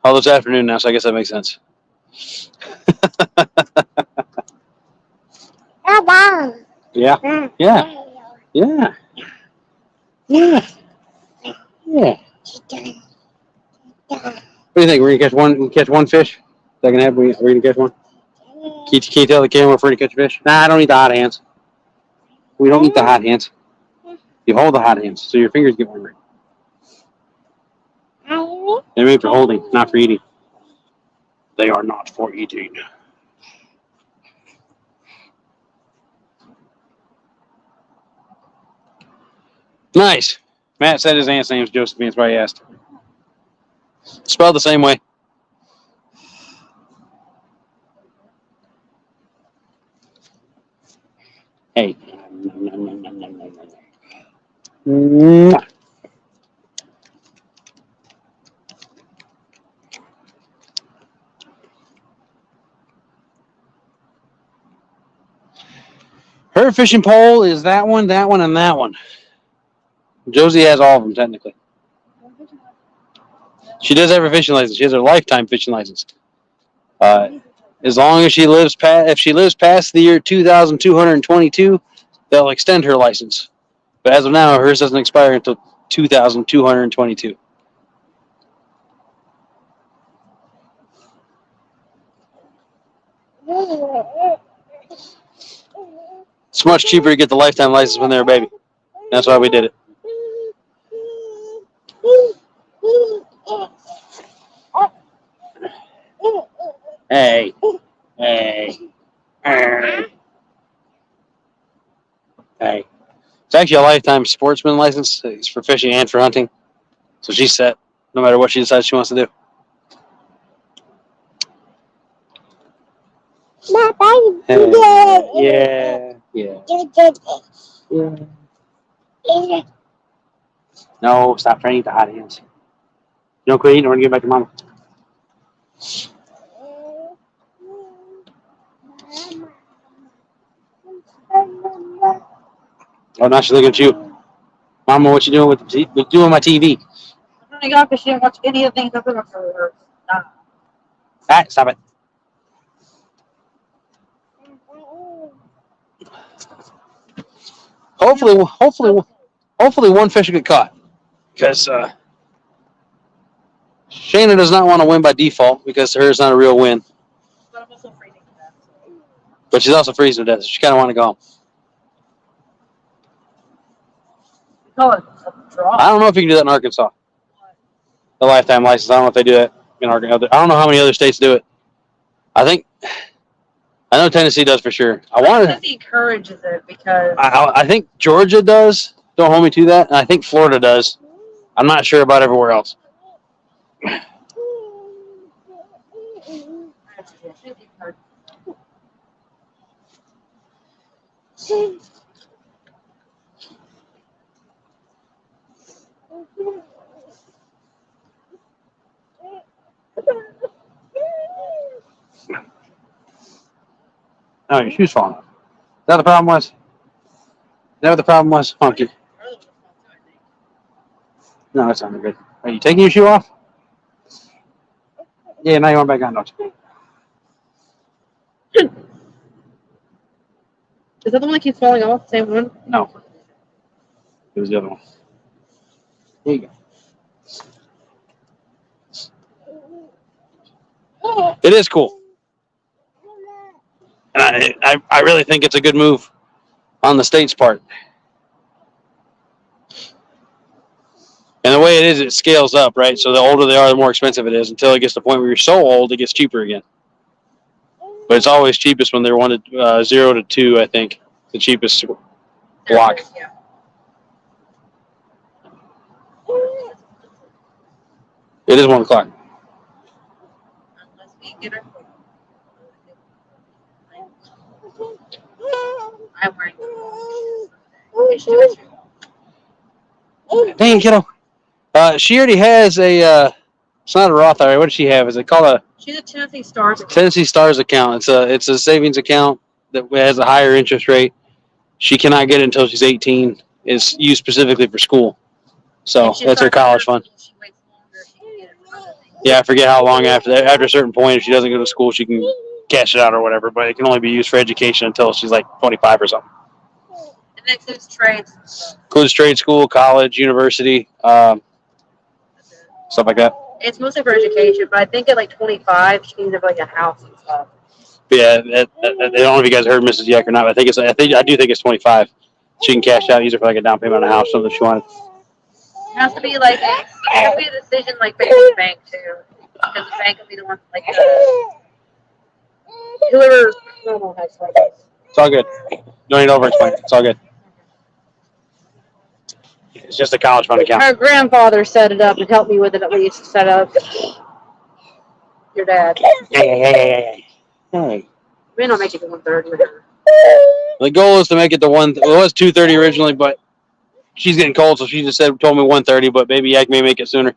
Although it's afternoon now, so I guess that makes sense. Yeah. Yeah. Yeah. Yeah. Yeah. What do you think? We're gonna catch one. We catch one fish. Second half, we're gonna catch one. Can you tell the camera we're free to catch a fish? Nah, I don't need the hot hands. We don't need the hot hands. You hold the hot hands so your fingers get warmer. They're made for holding, not for eating. They are not for eating. Nice. Matt said his aunt's name is Josephine. That's why he asked. Spelled the same way. Hey. Mwah. Her fishing pole is that one, and that one. Josie has all of them, technically. She does have her fishing license. She has her lifetime fishing license. As long as she lives past, if she lives past the year 2222, they'll extend her license. But as of now, hers doesn't expire until 2222. It's much cheaper to get the lifetime license when they're a baby. That's why we did it. Hey. Hey. Hey. It's actually a lifetime sportsman license. It's for fishing and for hunting. So she's set no matter what she decides she wants to do. Hey. Yeah. Yeah. Yeah. No, stop trying to eat the hot hands. You don't quit eating, we're going to get back to mama. Oh, now she's looking at you. Mama, what you doing with my TV? I'm gonna go because she didn't watch any of the things I put on her. All right, stop it. Hopefully one fish will get caught. Because Shayna does not want to win by default because hers not a real win. But I'm also freezing to death. But she's also freezing to death. So she kind of want to go home. Call it a draw. I don't know if you can do that in Arkansas. The lifetime license. I don't know if they do that in Arkansas. I don't know how many other states do it. I know Tennessee does for sure. Tennessee encourages it because I think Georgia does. Don't hold me to that. And I think Florida does. I'm not sure about everywhere else. Oh, your shoe's falling off. Is that the problem was? Is that what the problem was? Funky. No, that sounded good. Are you taking your shoe off? Yeah, now you want back on, don't you? Is that the one that keeps falling off? The same one? No. It was the other one. There you go. It is cool. And I really think it's a good move on the state's part. And the way it is, it scales up, right? So the older they are, the more expensive it is until it gets to the point where you're so old, it gets cheaper again. But it's always cheapest when they're 0 to 2, I think. The cheapest block. Yeah. It is 1 o'clock. Unless we get our I'm wearing Dang, kiddo. She already has a. It's not a Roth IRA. What does she have? Is it called a She's a Tennessee Stars. Tennessee Stars account? It's a savings account that has a higher interest rate. She cannot get it until she's 18. It's used specifically for school. So that's her college fund. She waits longer, she can get it from other things. Yeah, I forget how long after that. After a certain point, if she doesn't go to school, she can cash it out or whatever. But it can only be used for education until she's like 25 or something. And that includes trades and stuff. Includes trade school, college, university, stuff like that. It's mostly for education, but I think at like 25, she needs like a house and stuff. But yeah, I don't know if you guys heard Mrs. Yeck or not. But I do think it's 25. She can cash out, use it for like a down payment on a house, something she wanted. It has to be like it has to be a decision like based on the bank too, because the bank will be the one like whoever. No, It's all good. Don't need to over-explain it. It's all good. It's just a college fund account. Her grandfather set it up and helped me with it at least. Set up. Your dad. Hey. Maybe I'll make it to 130 with her. The goal is to make it to one. Well, it was 2:30 originally, but she's getting cold, so she just told me 1:30. But Baby Yak may make it sooner.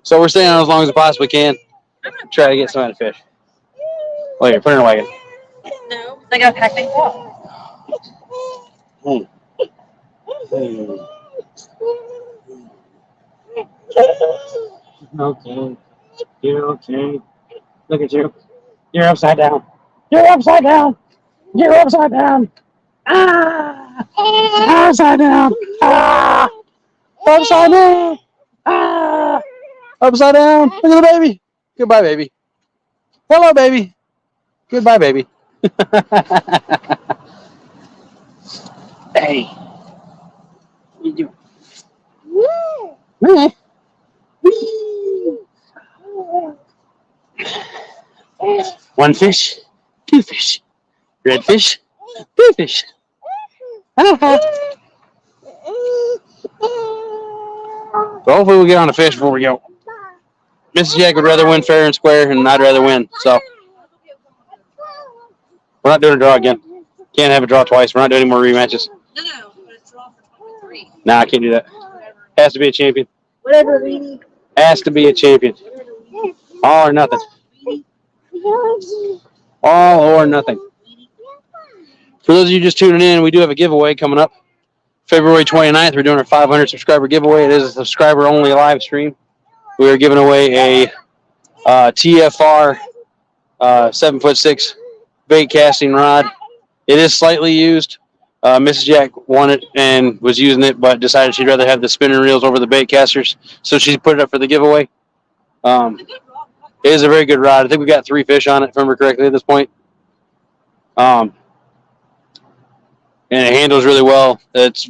So we're staying on as long as we possibly can. Try to get some out of fish. Well, here, put it in a wagon. No, I gotta pack things up. Okay. You're okay. Look at you. You're upside down. You're upside down. You're upside down. Ah! Upside down. Ah! Upside down. Ah! Upside down. Look at the baby. Goodbye, baby. Hello, baby. Goodbye, baby. Hey. What are you doing? Woo! One fish, two fish, red fish, blue fish. So hopefully we'll get on a fish before we go. Mrs. Jack would rather win fair and square, and I'd rather win. So we're not doing a draw again. Can't have it draw twice. We're not doing any more rematches. No, but it's draw for 23. Nah, I can't do that. Has to be a champion. Whatever, Weenie. Has to be a champion. All or nothing. All or nothing. For those of you just tuning in, we do have a giveaway coming up. February 29th, we're doing our 500 subscriber giveaway. It is a subscriber-only live stream. We are giving away a TFR 7'6" bait casting rod. It is slightly used. Mrs. Jack won it and was using it, but decided she'd rather have the spinning reels over the bait casters, so she put it up for the giveaway. It is a very good rod. I think we got 3 fish on it, if I remember correctly, at this point. And it handles really well. It's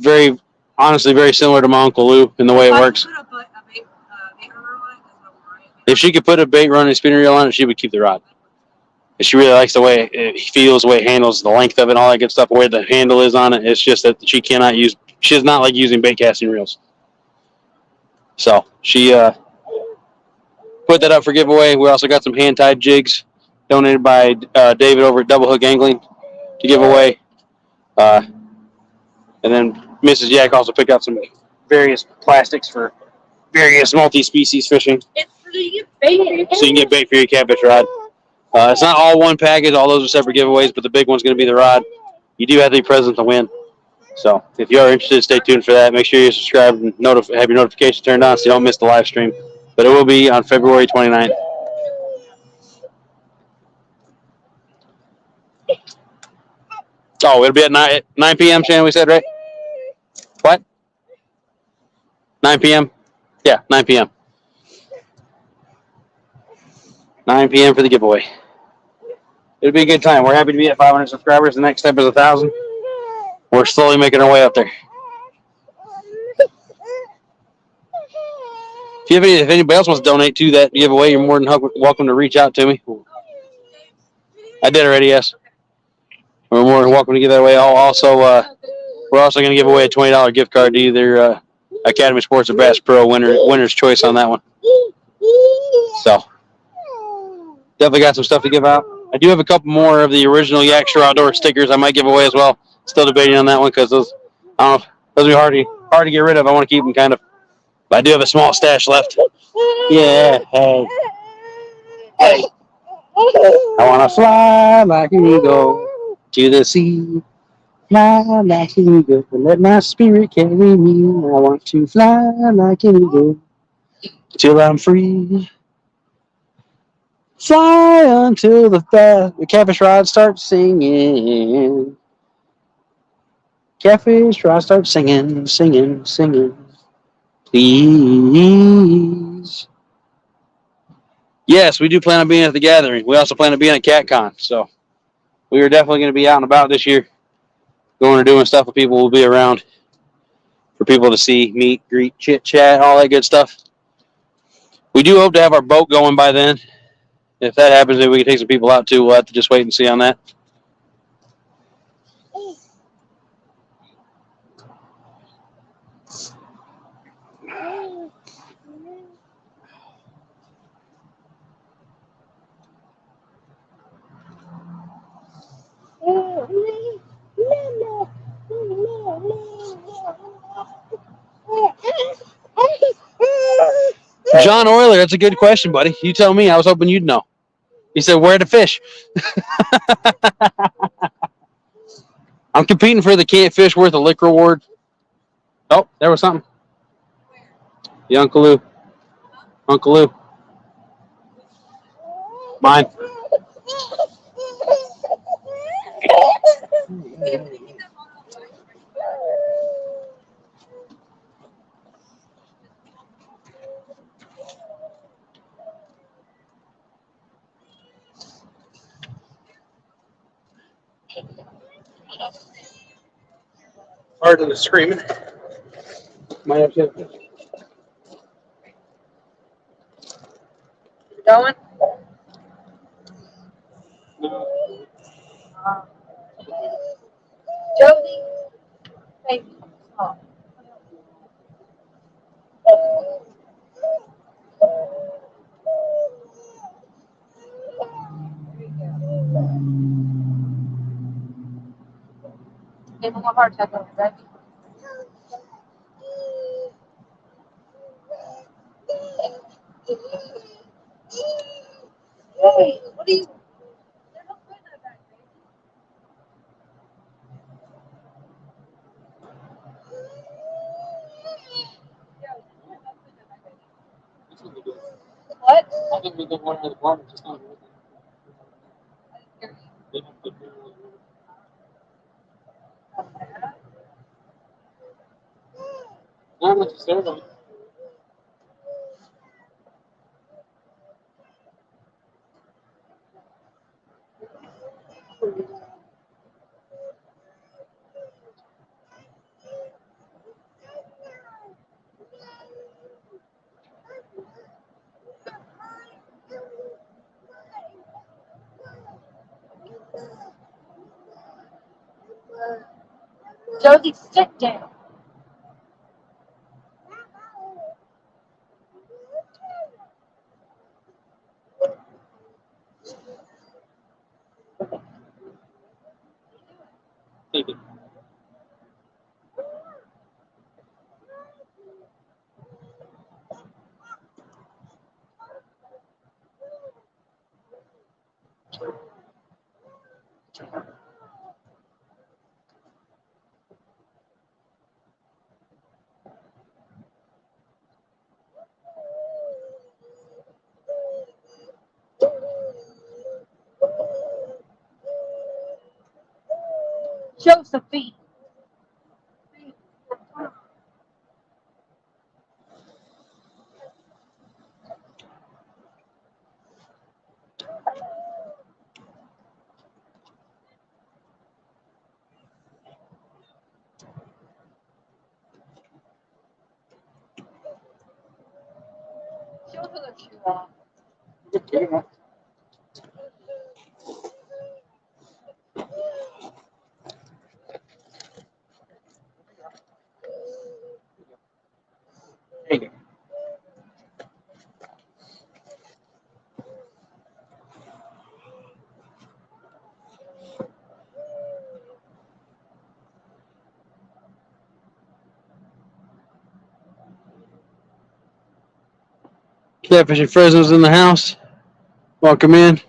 honestly very similar to my Uncle Lou in the way it works. If she could put a bait run and spinning reel on it, she would keep the rod. And she really likes the way it feels, the way it handles, the length of it, all that good stuff, where the handle is on it. It's just that she does not like using bait casting reels. So she put that up for giveaway. We also got some hand-tied jigs donated by David over at Double Hook Angling to give away. And then Mrs. Jack also picked out some various plastics for various multi-species fishing. It's for you bait. So you can get bait for your catfish rod. It's not all one package. All those are separate giveaways, but the big one's going to be the rod. You do have to be present to win. So if you are interested, stay tuned for that. Make sure you subscribe and have your notifications turned on so you don't miss the live stream. But it will be on February 29th. Oh, it'll be at 9 p.m., Shannon, we said, right? What? 9 p.m.? Yeah, 9 p.m. 9 p.m. for the giveaway. It'll be a good time. We're happy to be at 500 subscribers. The next step is 1,000. We're slowly making our way up there. If anybody else wants to donate to that giveaway, you're more than welcome to reach out to me. I did already, yes. We're more than welcome to give that away. We're also going to give away a $20 gift card to either Academy Sports or Bass Pro winner's choice on that one. So definitely got some stuff to give out. I do have a couple more of the original Yakster Outdoor stickers I might give away as well. Still debating on that one because those are hard to get rid of. I want to keep them kind of. But I do have a small stash left. Yeah. Hey. I want to fly like an eagle to the sea. Fly like an eagle and let my spirit carry me. I want to fly like an eagle till I'm free. Fly until the catfish rod starts singing. Catfish rod starts singing, singing, singing. Please. Yes, we do plan on being at the gathering. We also plan on being at CatCon. So we are definitely going to be out and about this year. Going and doing stuff with people. We'll be around for people to see, meet, greet, chit chat, all that good stuff. We do hope to have our boat going by then. If that happens, then we can take some people out too. We'll have to just wait and see on that. John Euler, that's a good question, buddy. You tell me. I was hoping you'd know. He said, where to fish? I'm competing for the Can't Fish Worth a Lick Reward. Oh, there was something. The Uncle Lou. Uncle Lou. Mine. Pardon the screaming. Might have to. Going? Josie? Baby. Oh. give him a heart attack on your baby. Hey, what are you? There's no food in that bag, baby. Yeah, there's no food in that bag, baby. What? I think we did one in the barn just now. Not necessarily. Josie, sit down. Take it. Josephine. Show her the shoe off. Take it. Catfish and Fresno's in the house. Welcome in.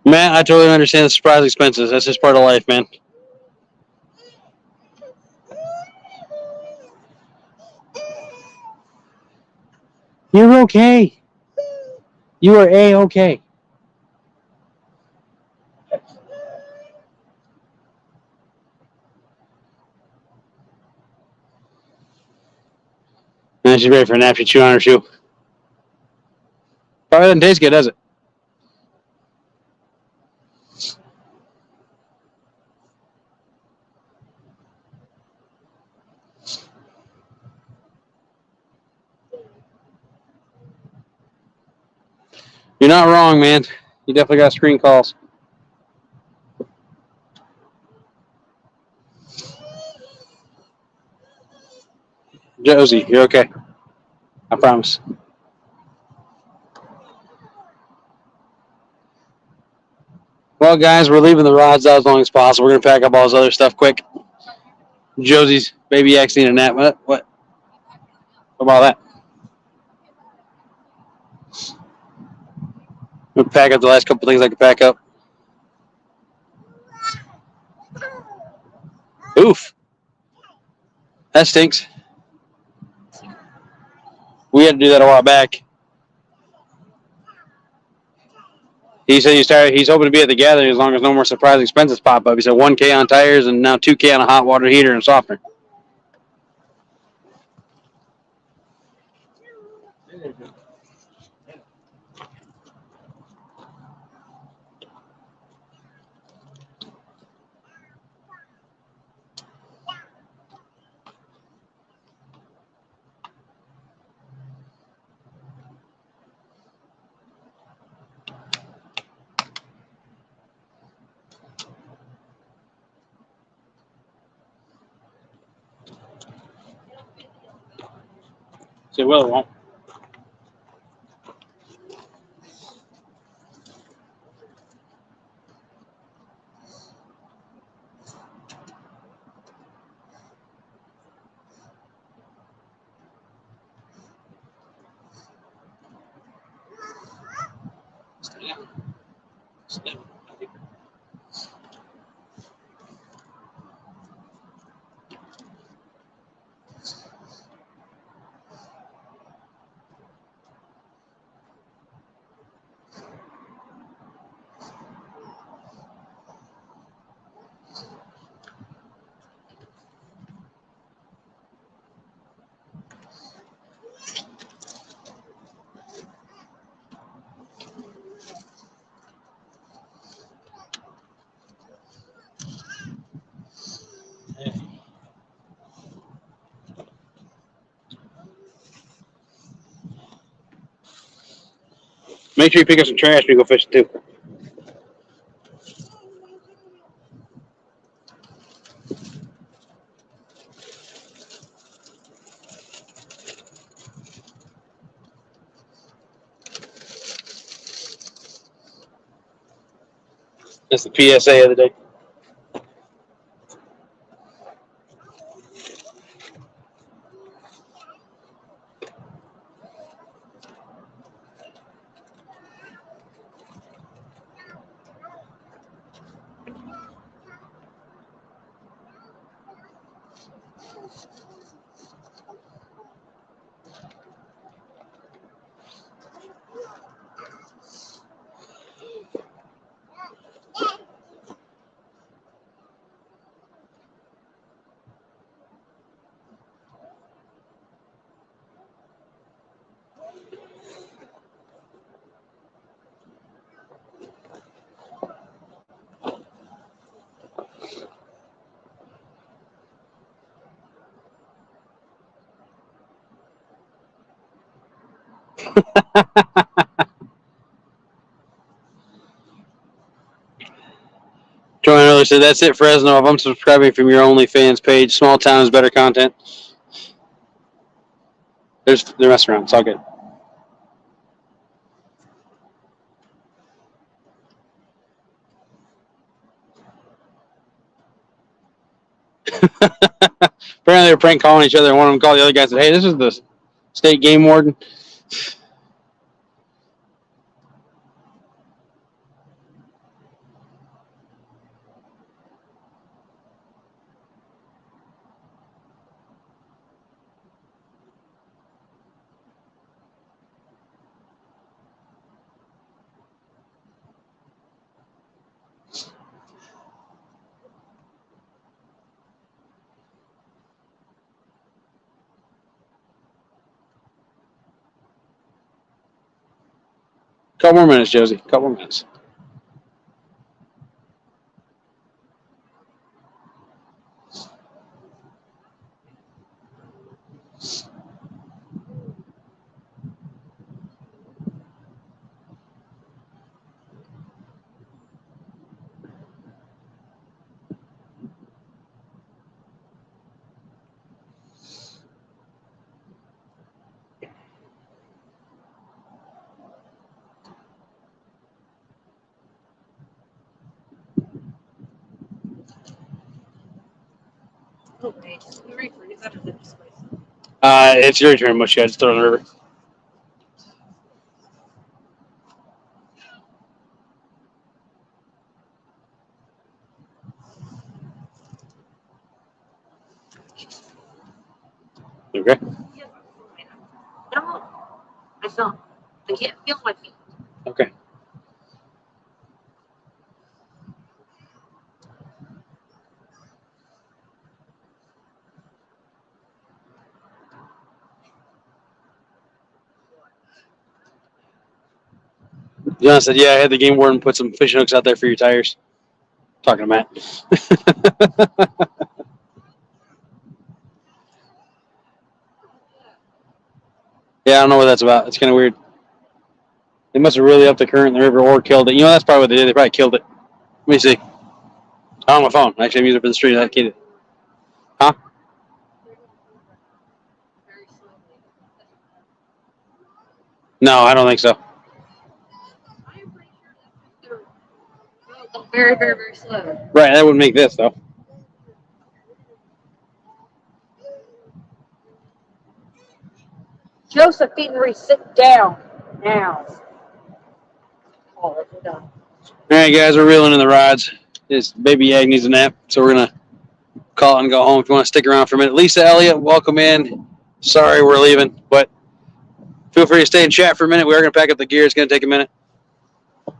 Matt, I totally understand the surprise expenses. That's just part of life, man. You're okay. You are A-okay. Man, she's ready for a nap. She chewing on her shoe. Probably doesn't taste good, does it? You're not wrong, man. You definitely got screen calls. Josie, you're okay. I promise. Well, guys, we're leaving the rods out as long as possible. We're going to pack up all this other stuff quick. Josie's baby X need a nap. What about that? We'll pack up the last couple things I can pack up. Oof. That stinks. We had to do that a while back. He said he's hoping to be at the gathering as long as no more surprise expenses pop up. He said $1K on tires and now $2K on a hot water heater and softener. Say, well, it won't. Yeah. Snip. Make sure you pick up some trash when you go fishing too. That's the PSA of the day. Joanne earlier said, "That's it, Fresno. If I'm subscribing from your OnlyFans page, small towns, better content." There's the restaurant. It's all good. Apparently, they're prank calling each other, and one of them called the other guy and said, "Hey, this is the state game warden." Couple more minutes, Josie. Couple more minutes. Okay, just refreeze. Is that a display? It's your turn, Mushy. I just throw it in the river. Okay. No, I don't. I can't feel my feet. Okay. John said, "Yeah, I had the game warden put some fishing hooks out there for your tires." Talking to Matt. Yeah, I don't know what that's about. It's kind of weird. They must have really upped the current in the river or killed it. You know, that's probably what they did. They probably killed it. Let me see. On my phone. Actually, I'm using it for the street. I can't. Huh? No, I don't think so. Very, very, very slow. Right, that would make this, though. Josephine, sit down now. All we're done. All right, guys, we're reeling in the rods. This baby Yag needs a nap, so we're gonna call it and go home. If you want to stick around for a minute, Lisa Elliott, welcome in. Sorry we're leaving, but feel free to stay and chat for a minute. We are gonna pack up the gear. It's gonna take a minute.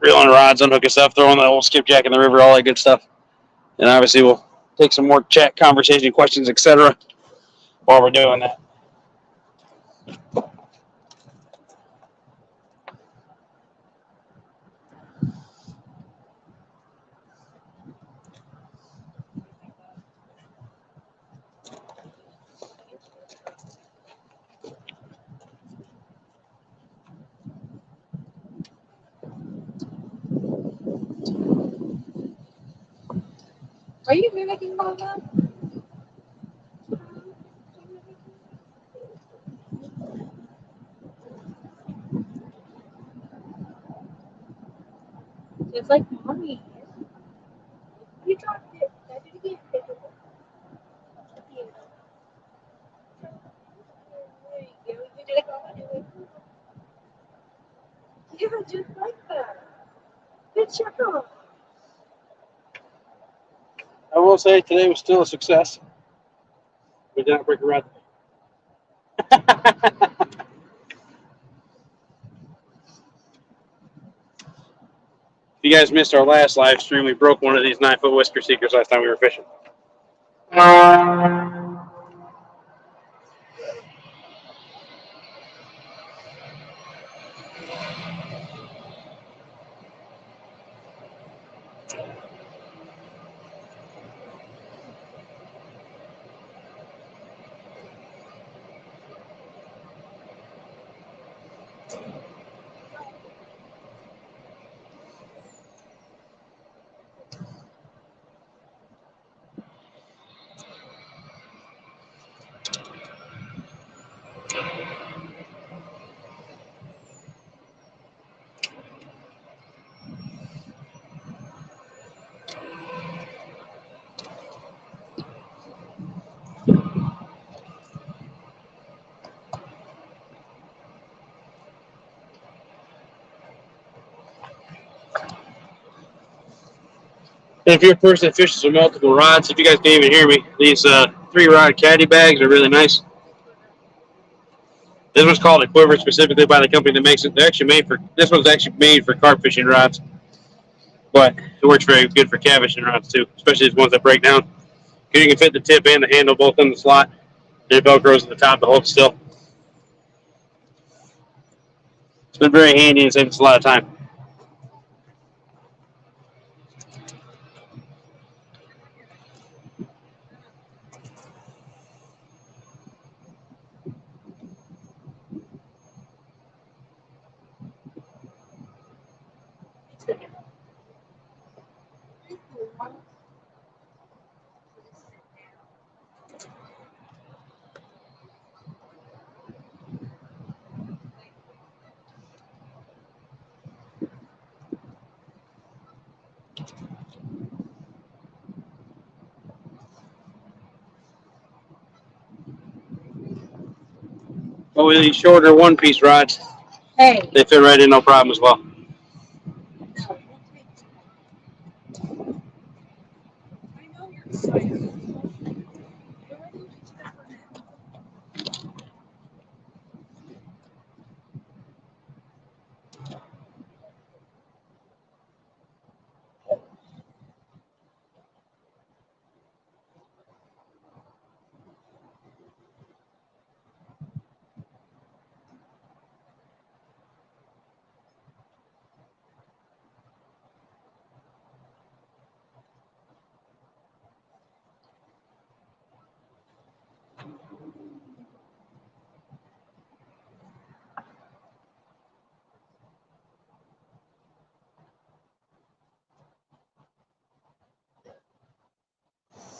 Reeling the rods, unhooking stuff, throwing the old skipjack in the river, all that good stuff. And obviously, we'll take some more chat, conversation, questions, etc. while we're doing that. Are you mimicking Mama? It's like mommy. You dropped it. I did it again. There you go. You did it, Mama. Do it. Yeah, just like that. Good job. I will say today was still a success. We did not break a rod. If you guys missed our last live stream, we broke one of these 9-foot whisker seekers last time we were fishing. And if you're a person that fishes with multiple rods, if you guys can't even hear me, these 3-rod caddy bags are really nice. This one's called a quiver specifically by the company that makes it. They're actually made for, this one's actually made for carp fishing rods, but it works very good for cat fishing rods too, especially these ones that break down. Because you can fit the tip and the handle both in the slot. And it velcros at the top of the hook still. It's been very handy and saves us a lot of time. But with these shorter one-piece rods, Hey. they fit right in no problem as well.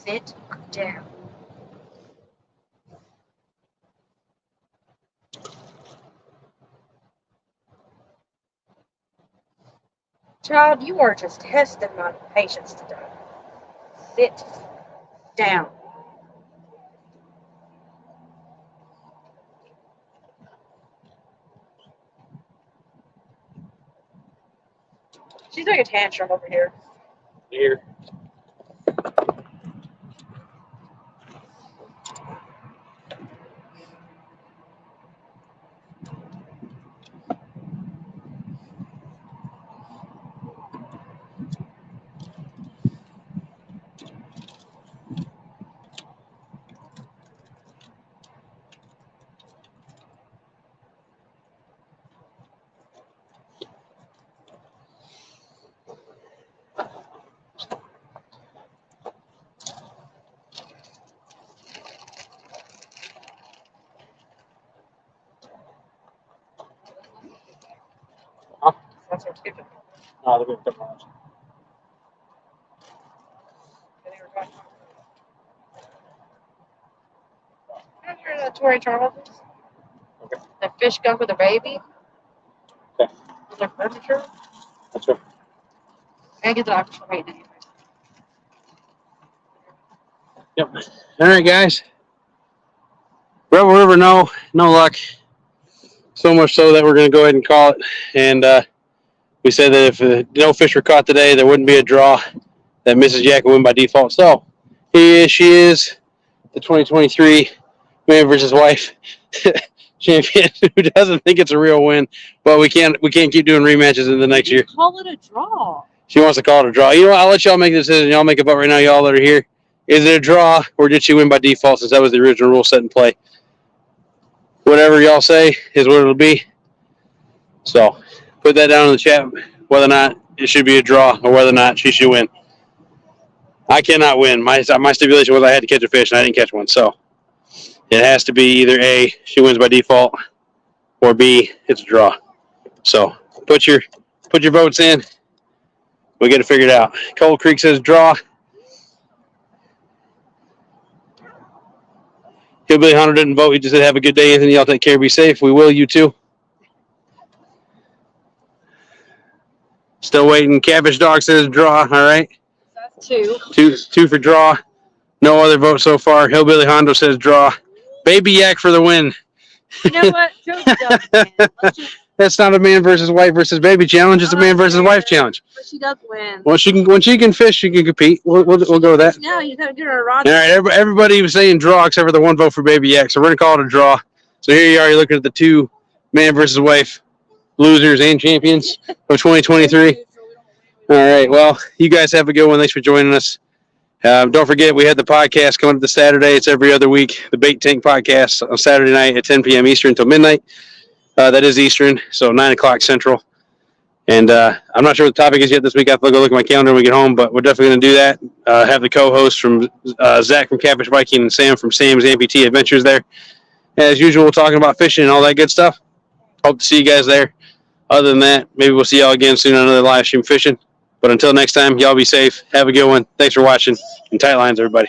Sit down. Child, you are just testing my patience today. Sit down. She's like a tantrum over here. Here. That's our skipjack. Oh, they're gonna come out. Have you heard of Tori Charles? Okay. The fish come with a baby. Okay. With their furniture. That's right. I get that for right anyway. Yep. All right, guys. Rebel River, no luck. So much so that we're going to go ahead and call it. And we said that if no fish were caught today, there wouldn't be a draw. That Mrs. Jack would win by default. So she is the 2023 man versus wife champion who doesn't think it's a real win. But we can't keep doing rematches in the next year. Call it a draw. She wants to call it a draw. You know what? I'll let y'all make the decision. Y'all make it vote right now, y'all that are here. Is it a draw or did she win by default since that was the original rule set in play? Whatever y'all say is what it'll be. So put that down in the chat whether or not it should be a draw or whether or not she should win. I cannot win. My stipulation was I had to catch a fish and I didn't catch one. So it has to be either A, she wins by default, or B, it's a draw. So put your votes in. We'll get it figured out. Cold Creek says draw. Hillbilly Hunter didn't vote. He just said have a good day, Anthony. Y'all take care. Be safe. We will. You too. Still waiting. Cabbage Dog says draw. All right. That's two. Two for draw. No other vote so far. Hillbilly Hondo says draw. Baby Yak for the win. You know what? Jody does win. Let's just, That's not a man versus wife versus baby challenge. It's a man versus wife challenge. but she does win. Well, when she can fish, she can compete. We'll go with that. No, you gotta get her a rod. All right. Everybody was saying draw except for the one vote for Baby Yak. So we're gonna call it a draw. So here you are. You're looking at the two man versus wife losers and champions of 2023. All right. Well, you guys have a good one. Thanks for joining us. Don't forget, we had the podcast coming up this Saturday. It's every other week. The Bait Tank podcast on Saturday night at 10 p.m. Eastern until midnight. That is Eastern, so 9 o'clock Central. And I'm not sure what the topic is yet this week. I have to go look at my calendar when we get home, but we're definitely going to do that. Have the co-hosts from Zach from Catfish Biking and Sam from Sam's Amputee Adventures there. As usual, talking about fishing and all that good stuff. Hope to see you guys there. Other than that, maybe we'll see y'all again soon on another live stream fishing. But until next time, y'all be safe. Have a good one. Thanks for watching. And tight lines, everybody.